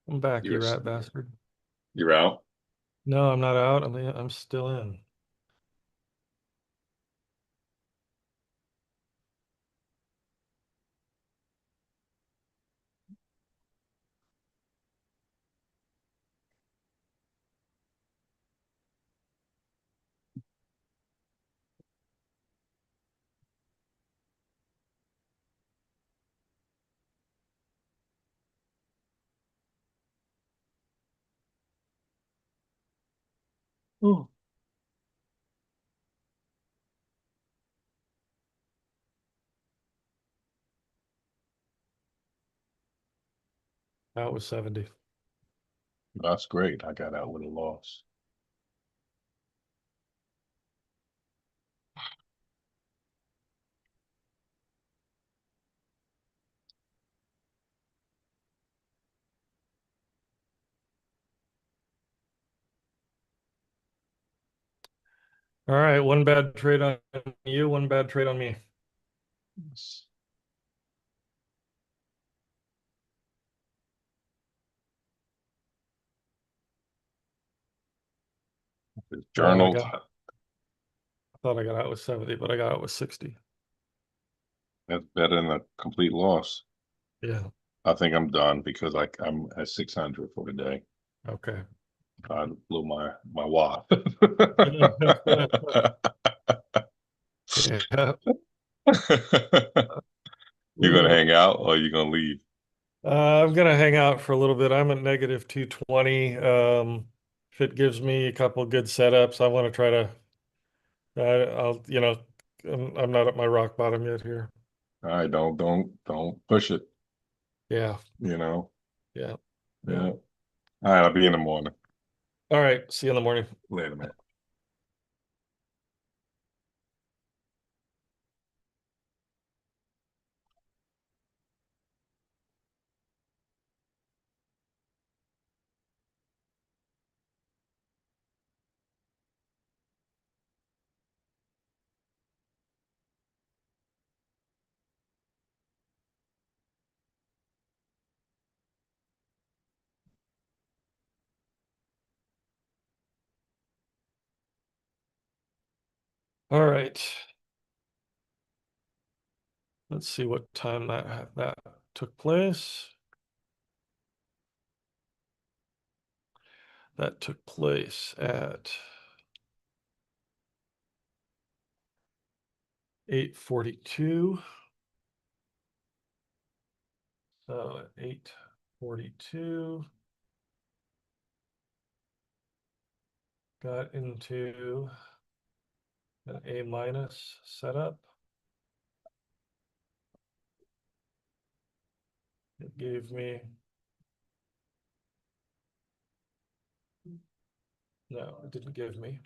I'm back, you You're rat bastard. you're out. No, I'm not out. I'm still in. Ooh. That was 70. That's great. I got out with a loss. All right, one bad trade on you, one bad trade on me. Well, Journal. I thought I got out with 70, but I got out with 60. That's better than a complete loss. Yeah. I think I'm done because I'm at 600 for the day. Okay. I blew my wad. Yeah. You gonna hang out or you gonna leave? I'm gonna hang out for a little bit. I'm at negative 220. If it gives me a couple good setups, I want to try to. I'm not at my rock bottom yet here. All right, don't push it, Yeah. you know. Yeah. Yeah. Yeah. All right, I'll be in the morning. All right. See you in the morning. Later, man. All right. Let's see what time that took place. That took place at 8:42. So at 8:42, got into an A minus setup. It gave me, no, it didn't give me,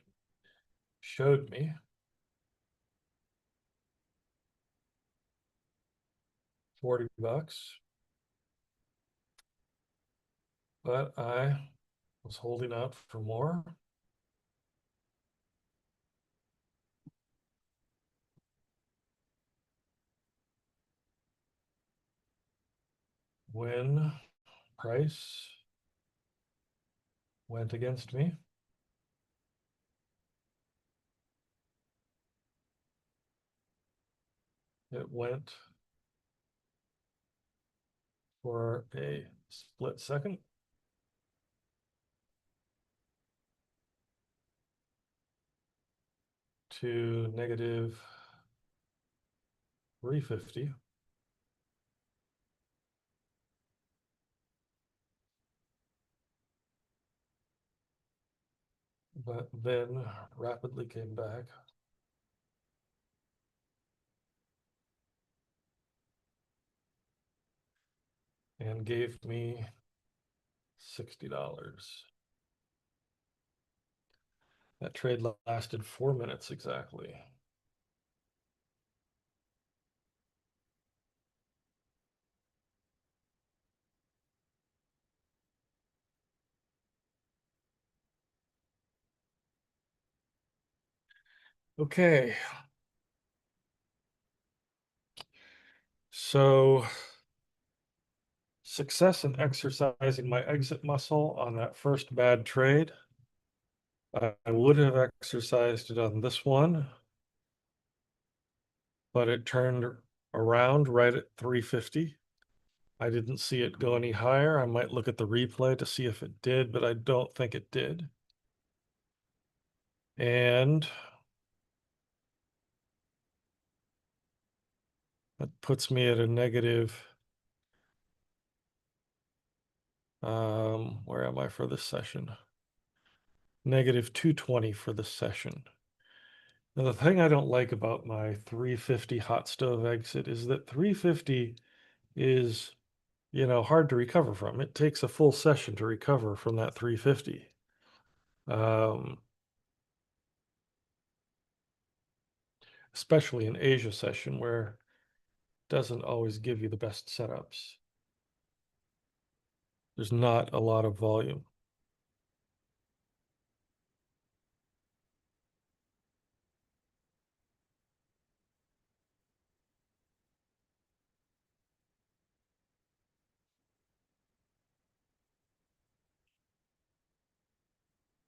showed me $40, but I was holding out for more. When price went against me, it went for a split second to negative 350. But then rapidly came back. And gave me $60. That trade lasted 4 minutes exactly. Okay. So success in exercising my exit muscle on that first bad trade. I would have exercised it on this one, but it turned around right at 350. I didn't see it go any higher. I might look at the replay to see if it did, but I don't think it did. And that puts me at a negative, where am I for this session? Negative 220 for this session. Now, the thing I don't like about my 350 hot stove exit is that 350 is, hard to recover from. It takes a full session to recover from that 350. Especially in Asia session where it doesn't always give you the best setups. There's not a lot of volume.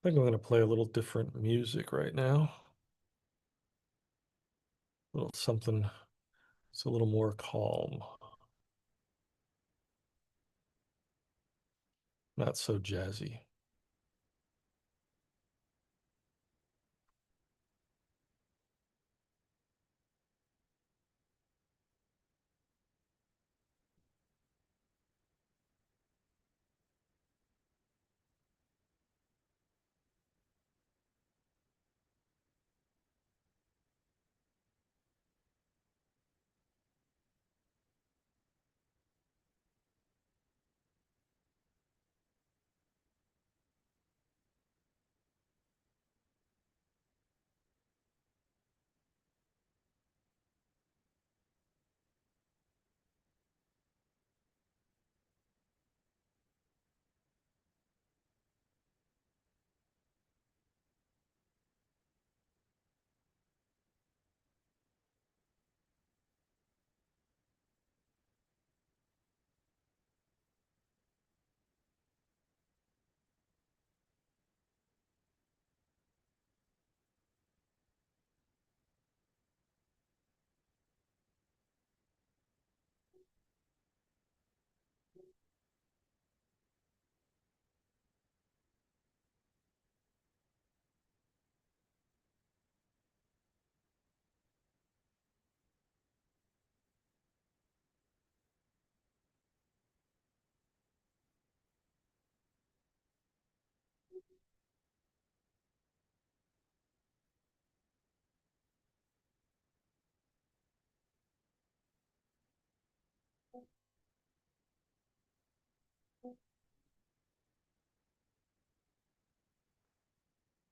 I think I'm going to play a little different music right now. A little something it's a little more calm, not so jazzy.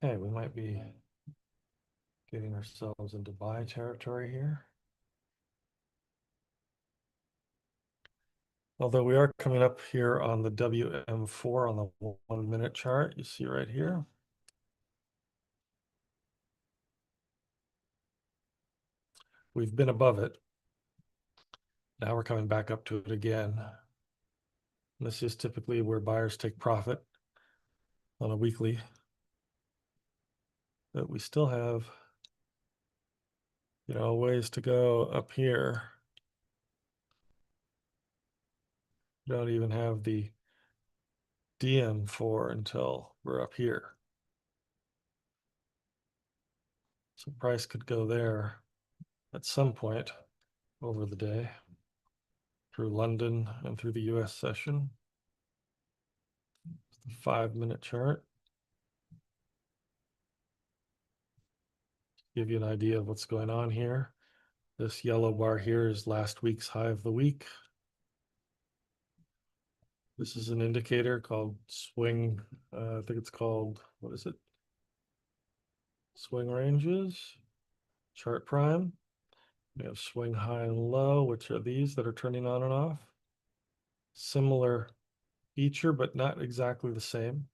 Hey, we might be getting ourselves into buy territory here. Although we are coming up here on the WM4 on the 1 minute chart, you see right here. We've been above it. Now we're coming back up to it again. This is typically where buyers take profit on a weekly. But we still have, ways to go up here. We don't even have the DM4 until we're up here. So price could go there at some point over the day through London and through the US session. The 5 minute chart. Give you an idea of what's going on here. This yellow bar here is last week's high of the week. This is an indicator called swing. I think it's called, what is it? Swing ranges, chart prime. We have swing high and low, which are these that are turning on and off. Similar feature, but not exactly the same.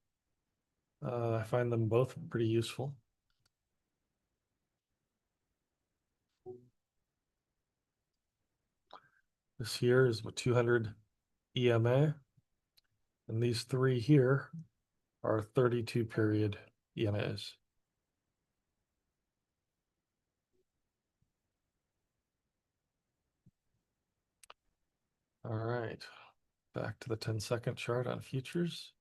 I find them both pretty useful. This here is what 200 EMA. And these three here are 32 period EMAs. All right, back to the 10-second chart on futures.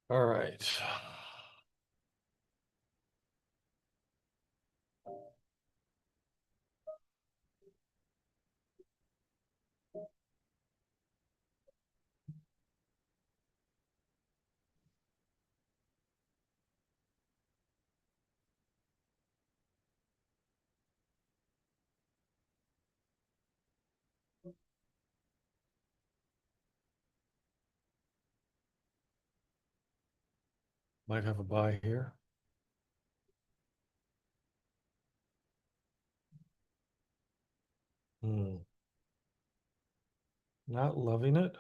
All right. Might have a buy here. Hmm. Not loving it.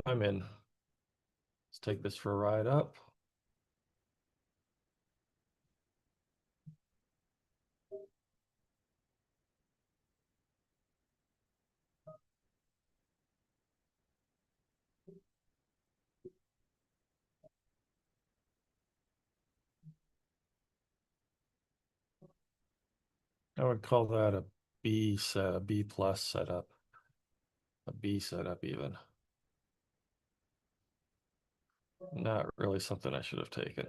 I'm in. Let's take this for a ride up. I would call that a B set, a B plus setup, a B setup even. Not really something I should have taken.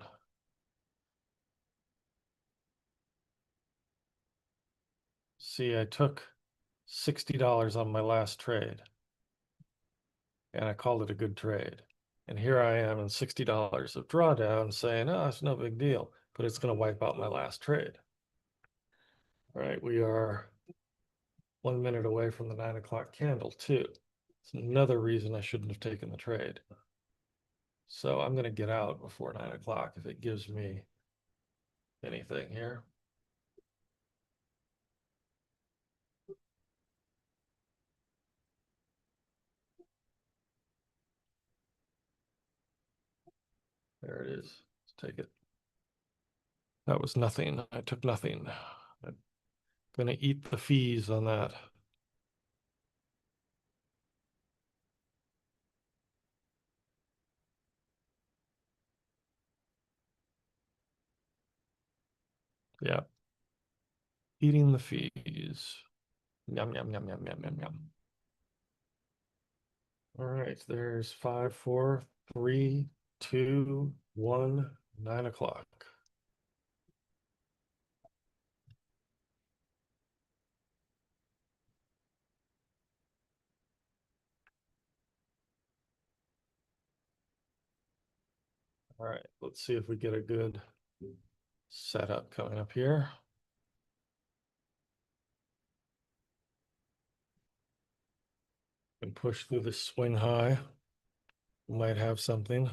See, I took $60 on my last trade and I called it a good trade. And here I am in $60 of drawdown saying, oh, it's no big deal, but it's going to wipe out my last trade. All right, we are 1 minute away from the 9 o'clock candle, too. It's another reason I shouldn't have taken the trade. So I'm going to get out before 9 o'clock if it gives me anything here. There it is. Let's take it. That was nothing. I took nothing. I'm going to eat the fees on that. Yeah. Eating the fees. Yum, yum, yum, yum, yum, yum, yum. All right. There's 5, 4, 3, 2, 1, 9 o'clock. All right. Let's see if we get a good setup coming up here. And push through the swing high. Might have something.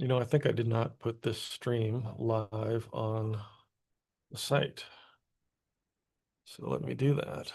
I think I did not put this stream live on the site. So let me do that.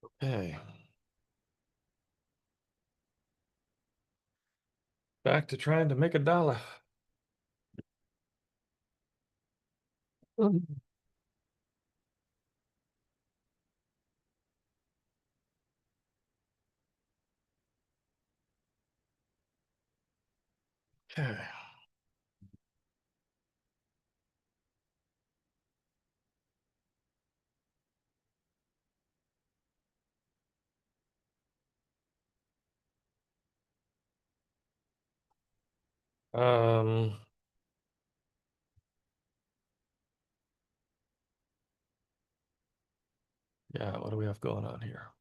Okay. Back to trying to make a dollar. Okay. Um, yeah, what do we have going on here?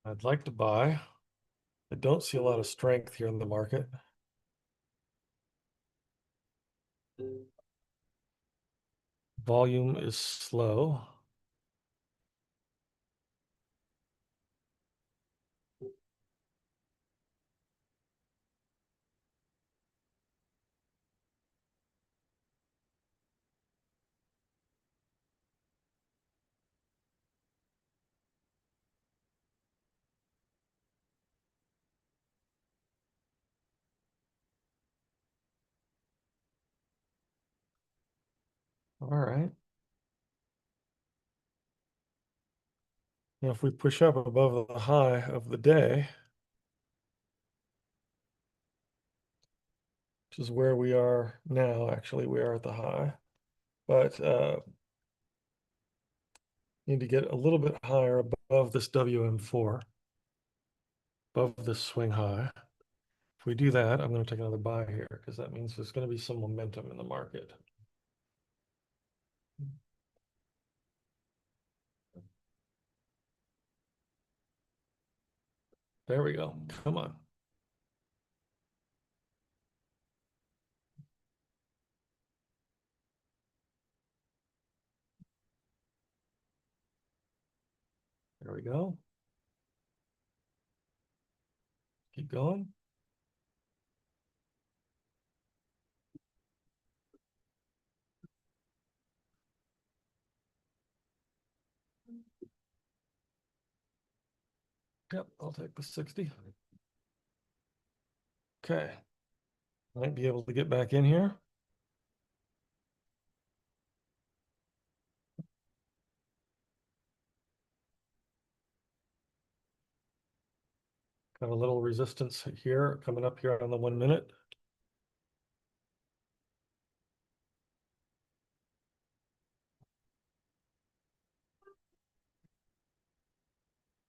I'd like to buy. I don't see a lot of strength here in the market. Volume is slow. All right. Now, if we push up above the high of the day, which is where we are now, actually, we are at the high, but need to get a little bit higher above this WM4, above this swing high. If we do that, I'm going to take another buy here because that means there's going to be some momentum in the market. There we go. Come on. There we go. Keep going. Yep, I'll take the 60. Okay. Might be able to get back in here. Got a little resistance here coming up here on the 1 minute.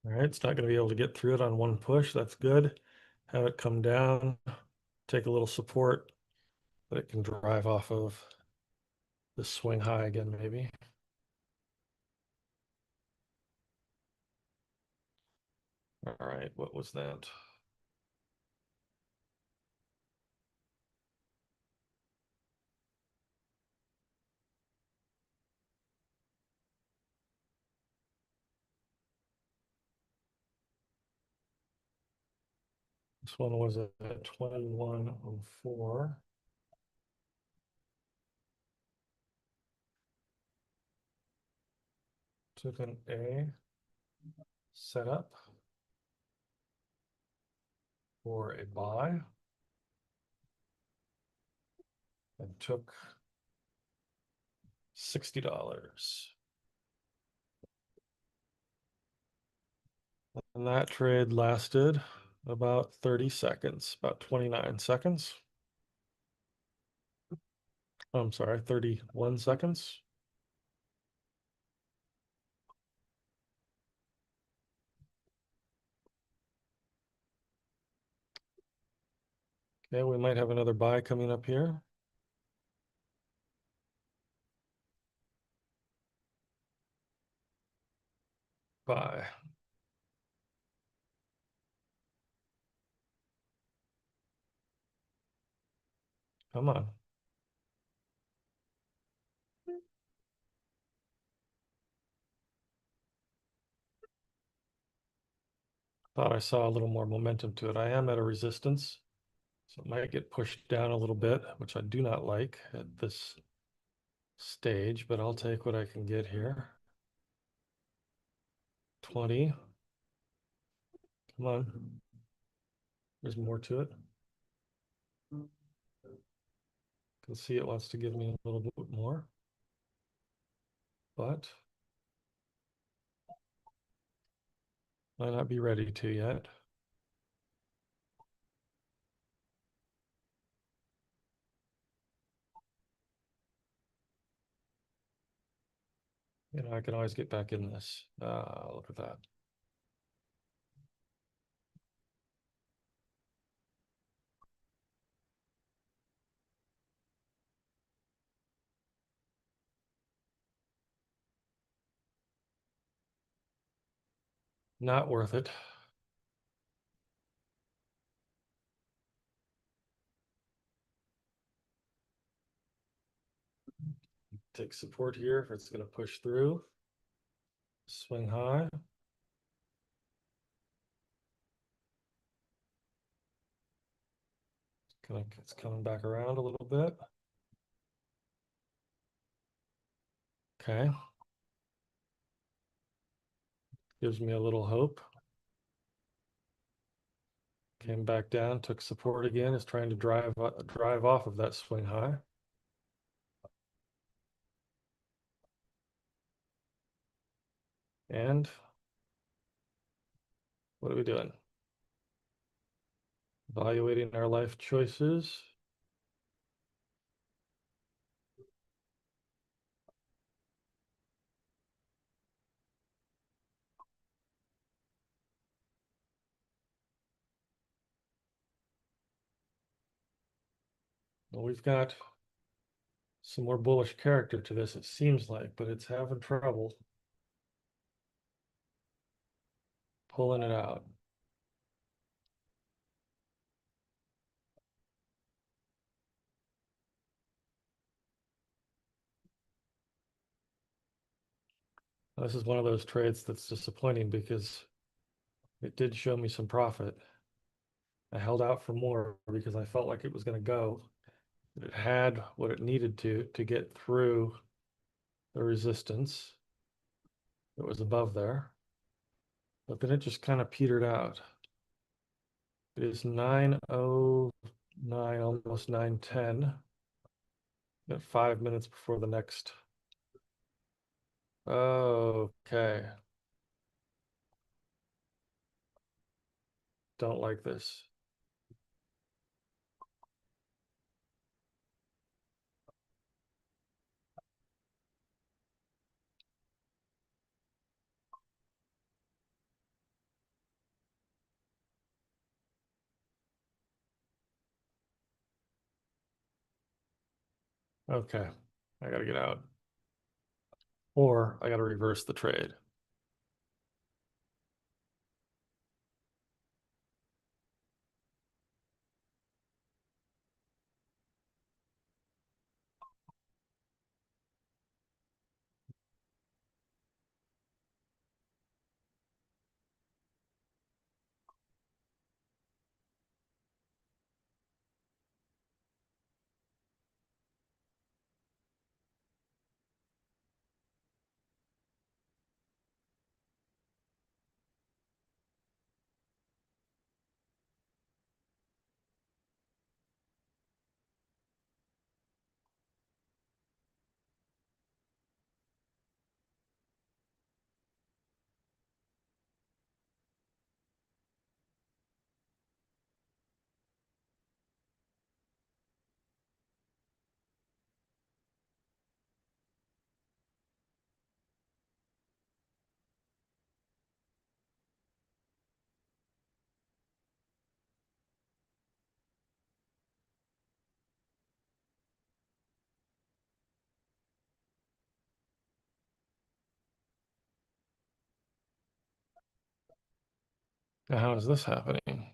All right, it's not going to be able to get through it on one push. That's good. Have it come down, take a little support that it can drive off of the swing high again, maybe. All right, what was that? This one was at 2104. Took an A setup for a buy and took $60. And that trade lasted about 30 seconds, about 29 seconds. I'm sorry, 31 seconds. Okay, we might have another buy coming up here. Buy. Come on. Thought I saw a little more momentum to it. I am at a resistance, so it might get pushed down a little bit, which I do not like at this stage, but I'll take what I can get here. 20. Come on. There's more to it. Can see it wants to give me a little bit more, but might not be ready to yet. You know, I can always get back in this. Look at that. Not worth it. Take support here if it's going to push through. Swing high. It's coming back around a little bit. Okay. Gives me a little hope. Came back down, took support again, is trying to drive off of that swing high. And what are we doing? Evaluating our life choices. Well, we've got some more bullish character to this, it seems like, but it's having trouble pulling it out. This is one of those trades that's disappointing because it did show me some profit. I held out for more because I felt like it was going to go. It had what it needed to get through the resistance that was above there. But then it just kind of petered out. It is 9:09, almost 9:10. Got 5 minutes before the next. Okay. Don't like this. Okay. I got to get out. Or I got to reverse the trade. Now, how is this happening?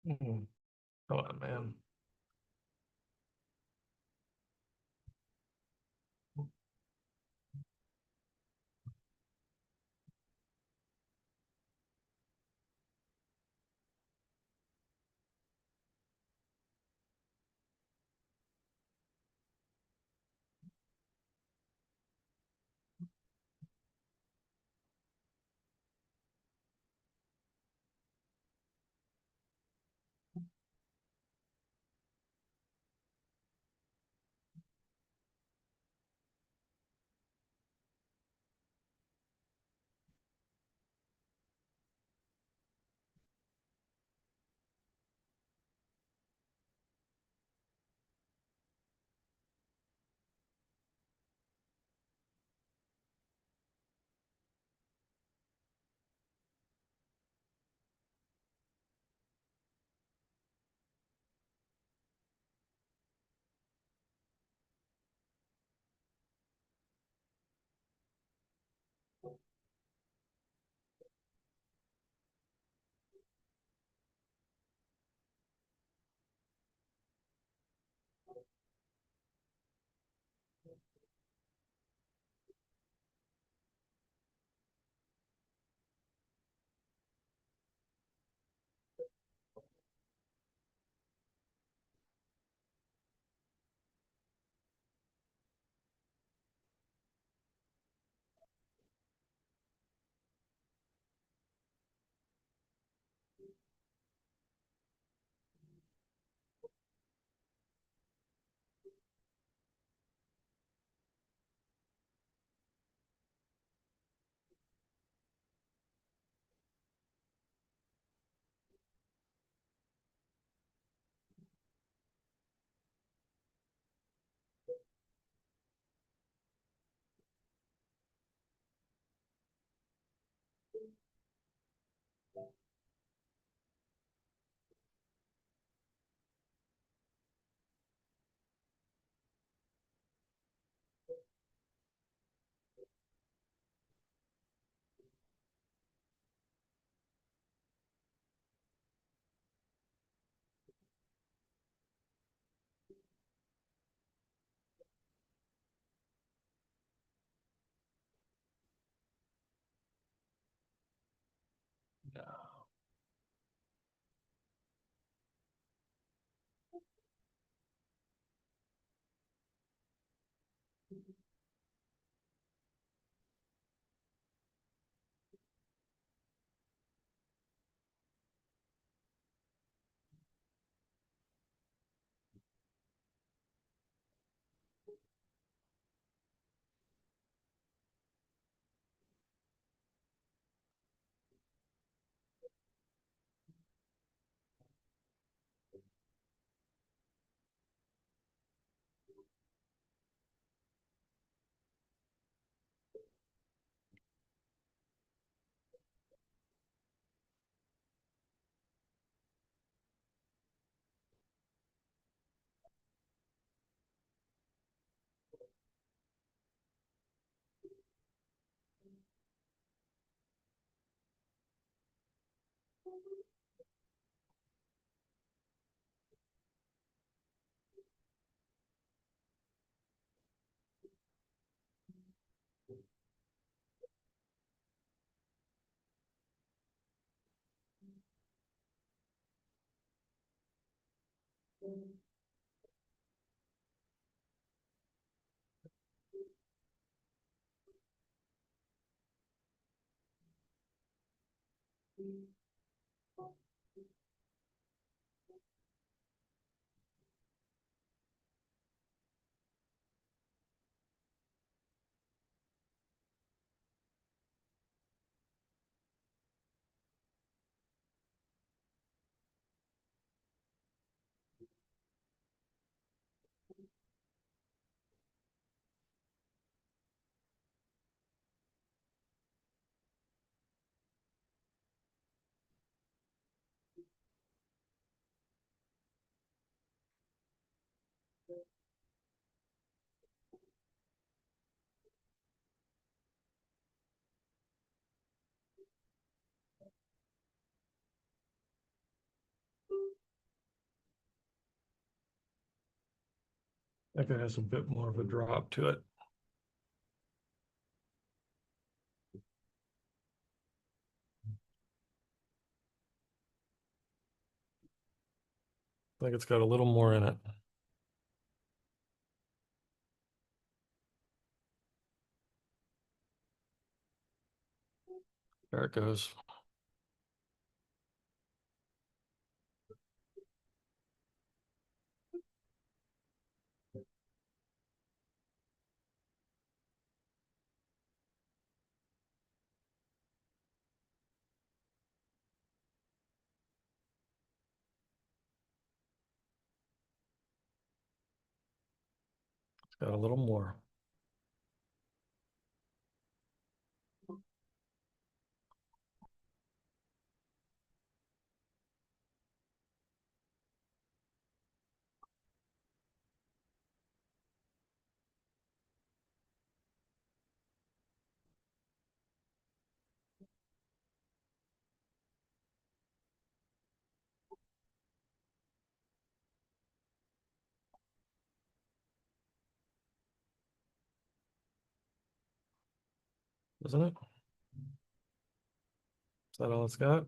Mm. Come on, man. No. I think it has a bit more of a drop to it. I think it's got a little more in it. There it goes. It's got a little more. Isn't it? Is that all it's got?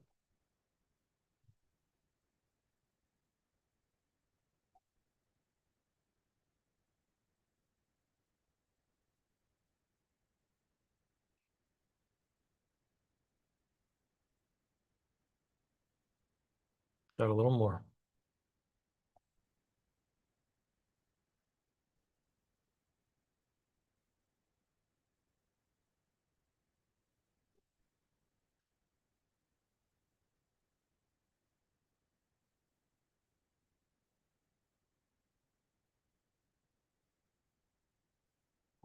Got a little more.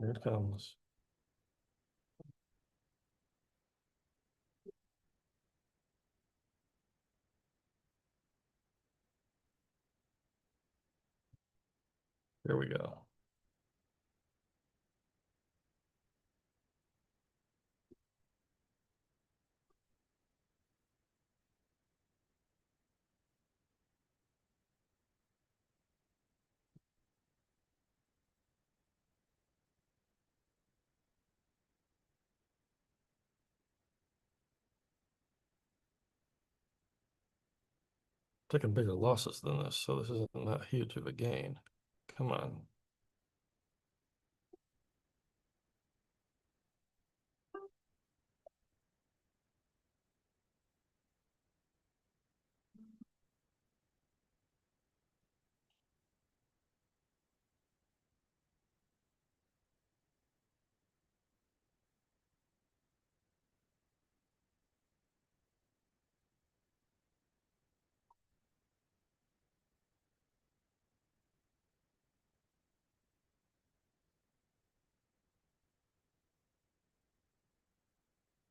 Here it comes. Here we go. Taking bigger losses than this, so this isn't that huge of a gain. Come on.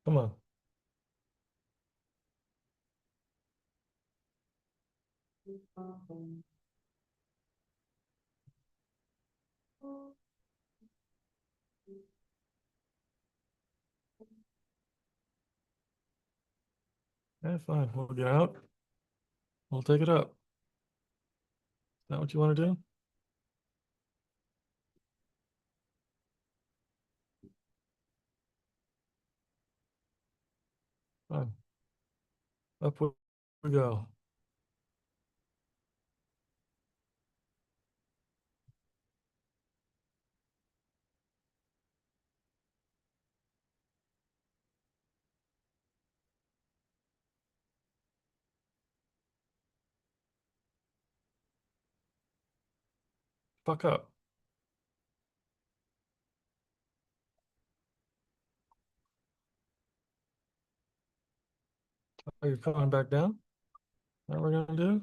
Come on. Yeah, fine. We'll get out. We'll take it up. Is that what you want to do? Fine. Up we go. Fuck up. Are you coming back down? What we're gonna do?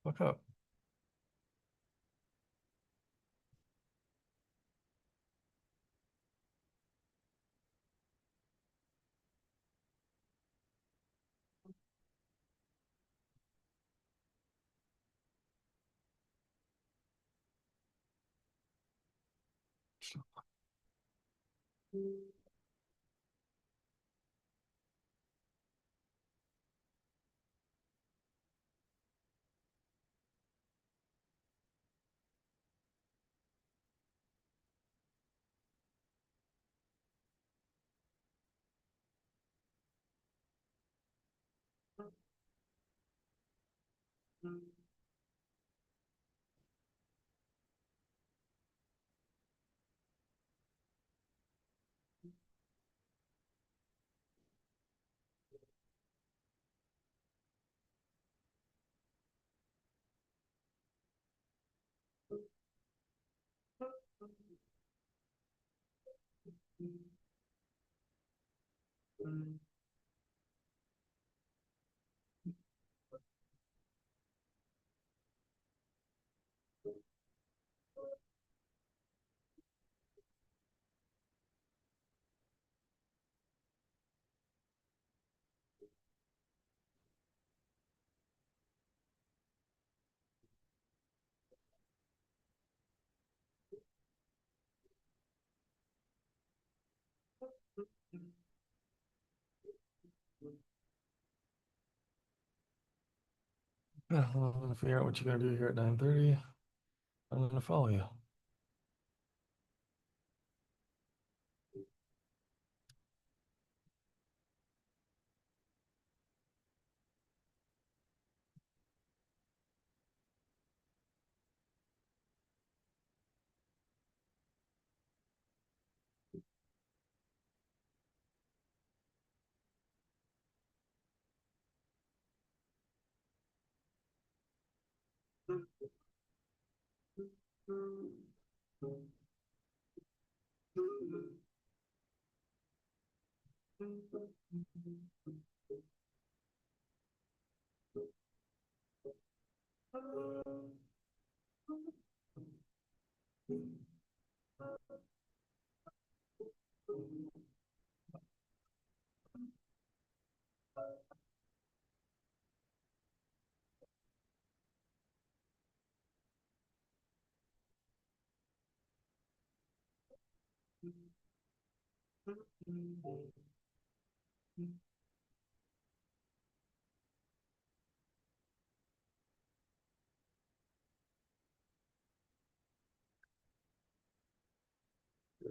Fuck up. I'm gonna figure out what you're gonna do here at 9:30. I'm gonna follow you.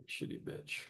Shitty bitch.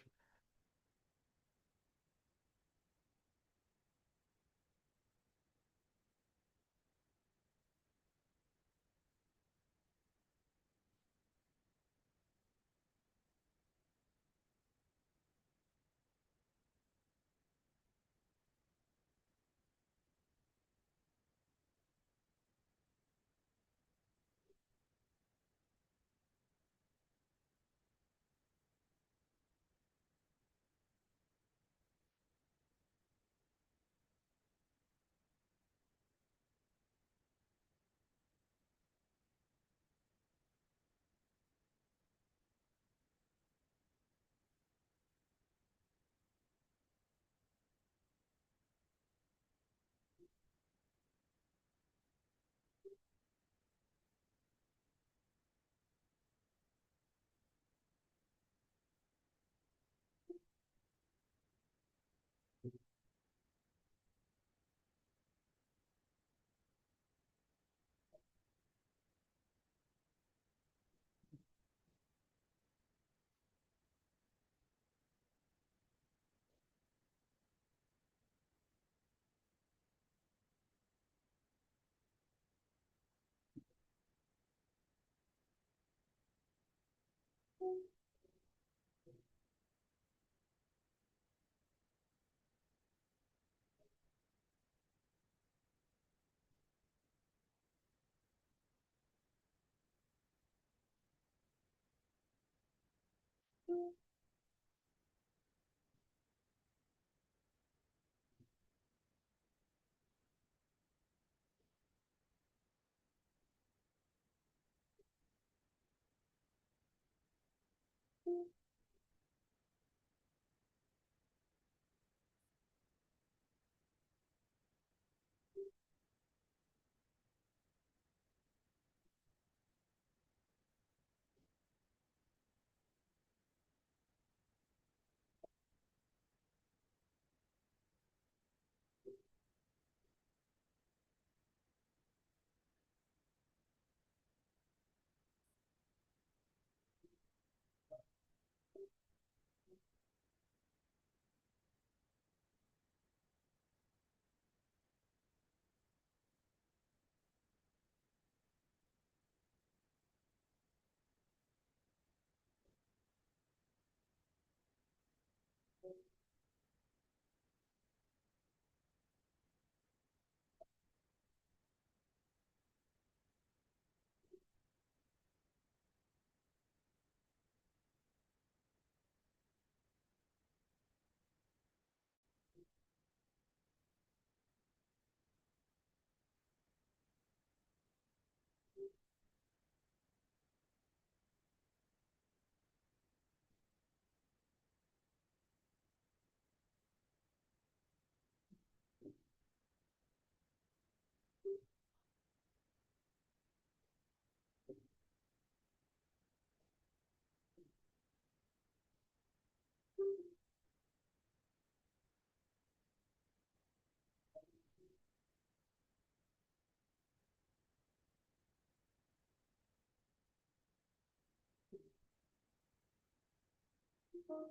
No,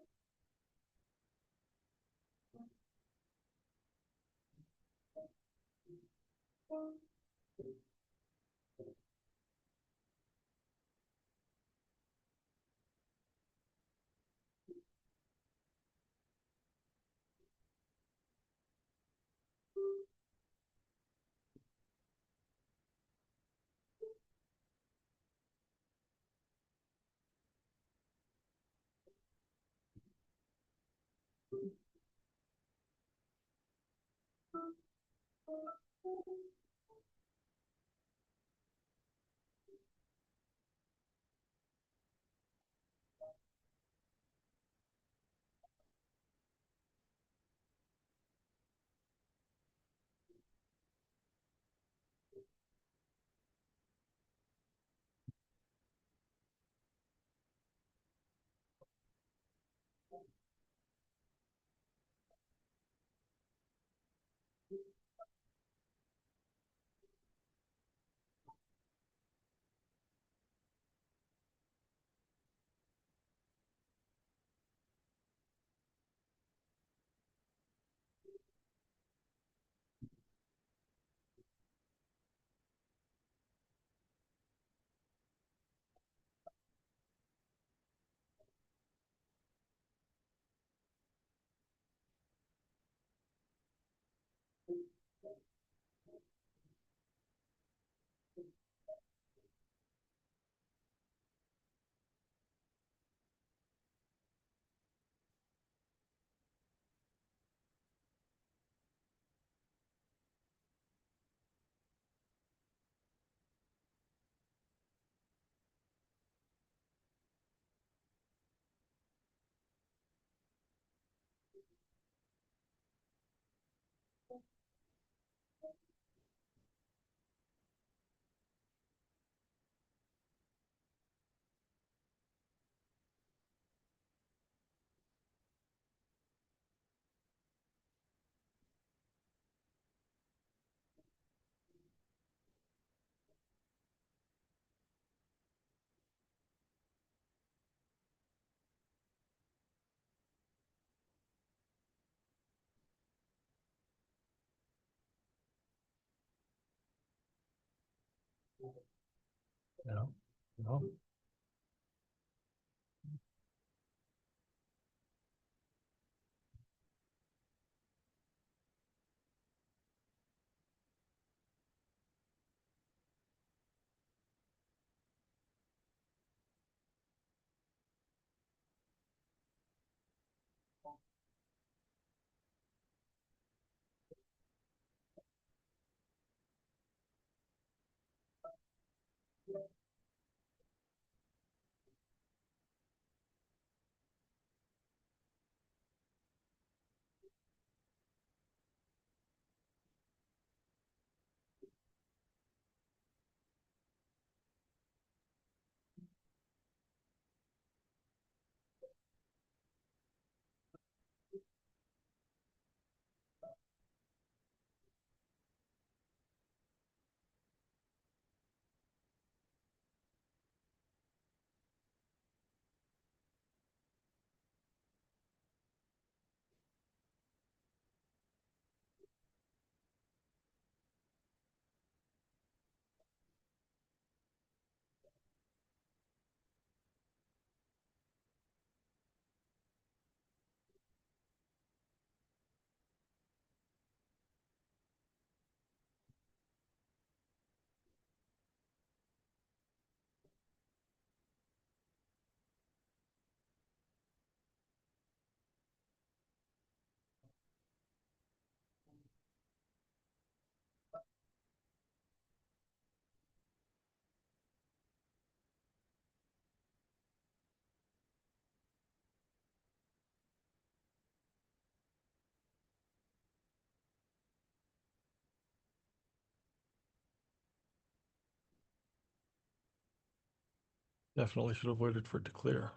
no. Definitely should have waited for it to clear.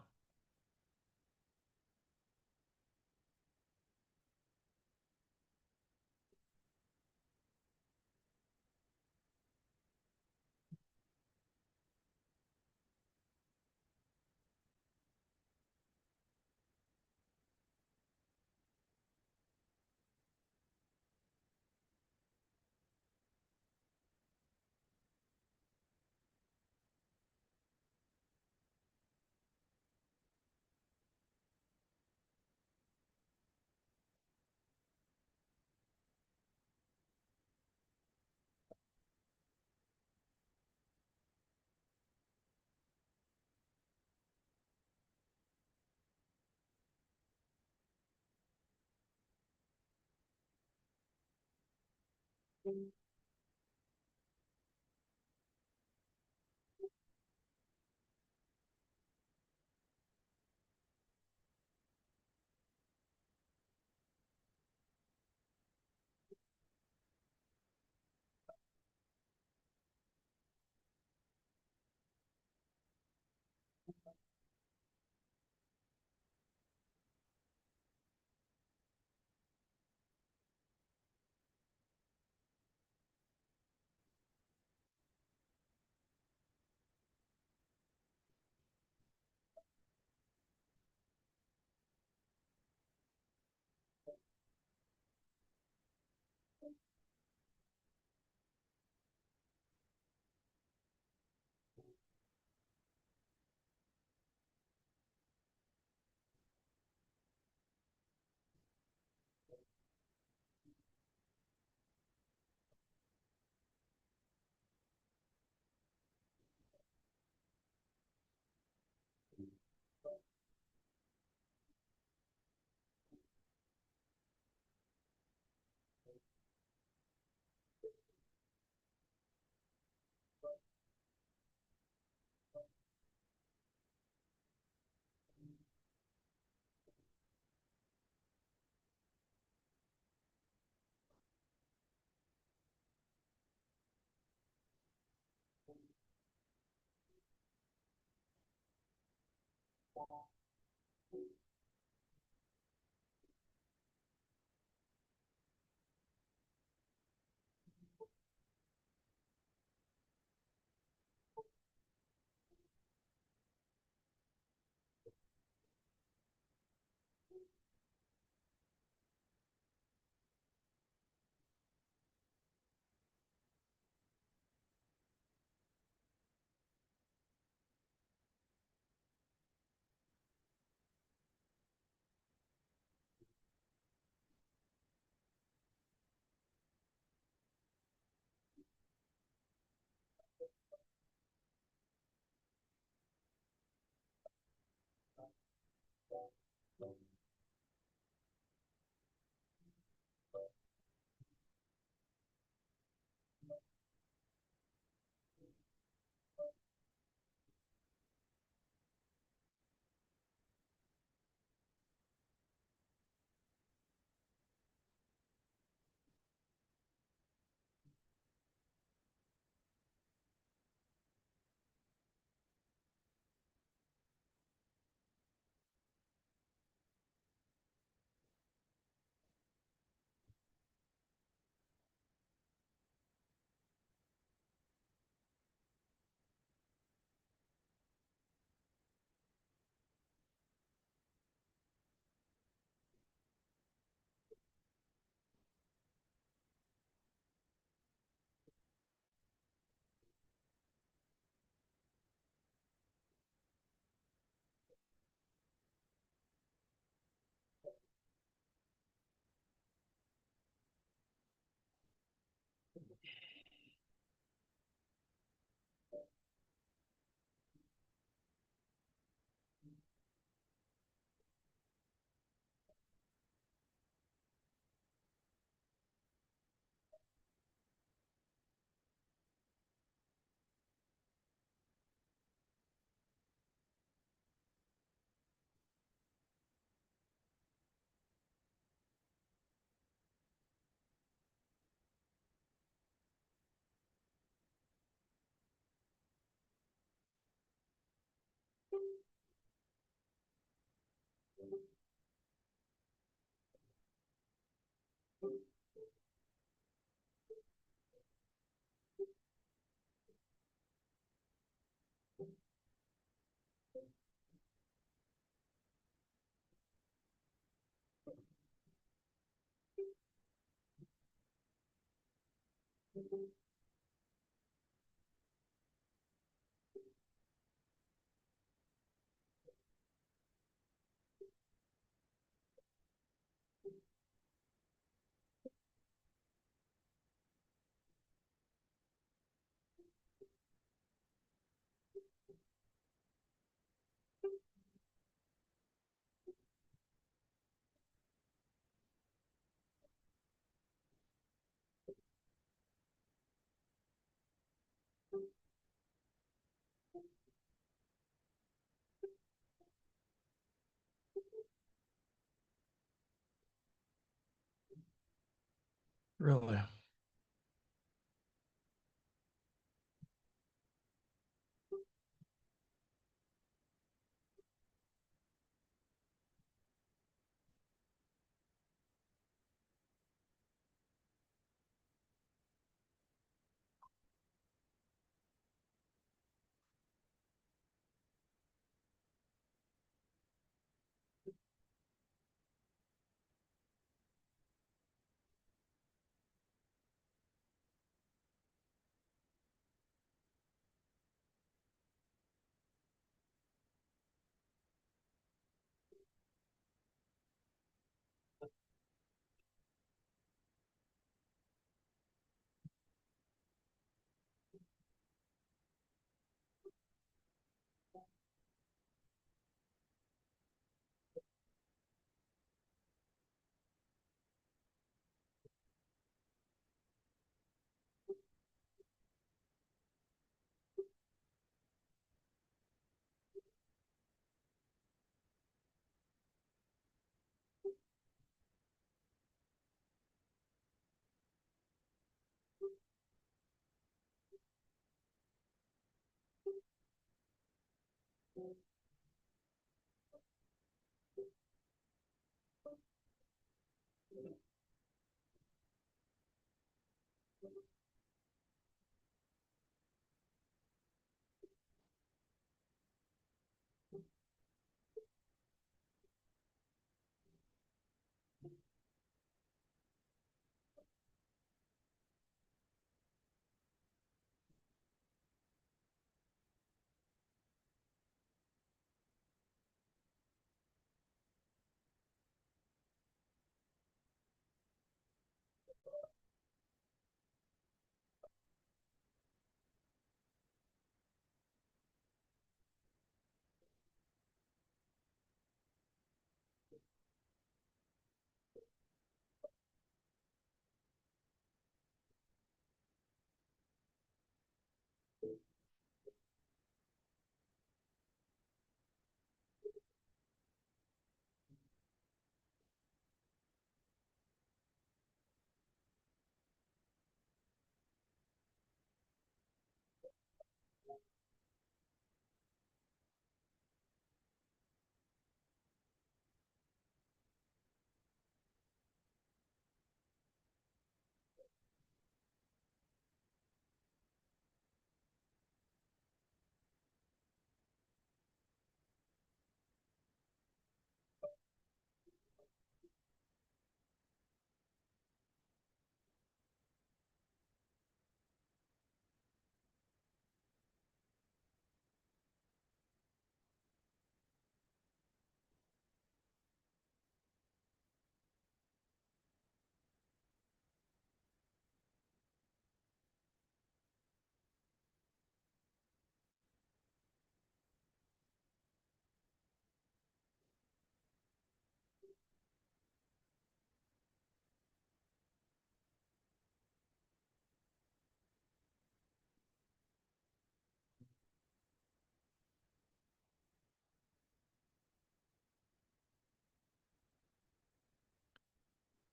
Really.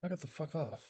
I got the fuck off.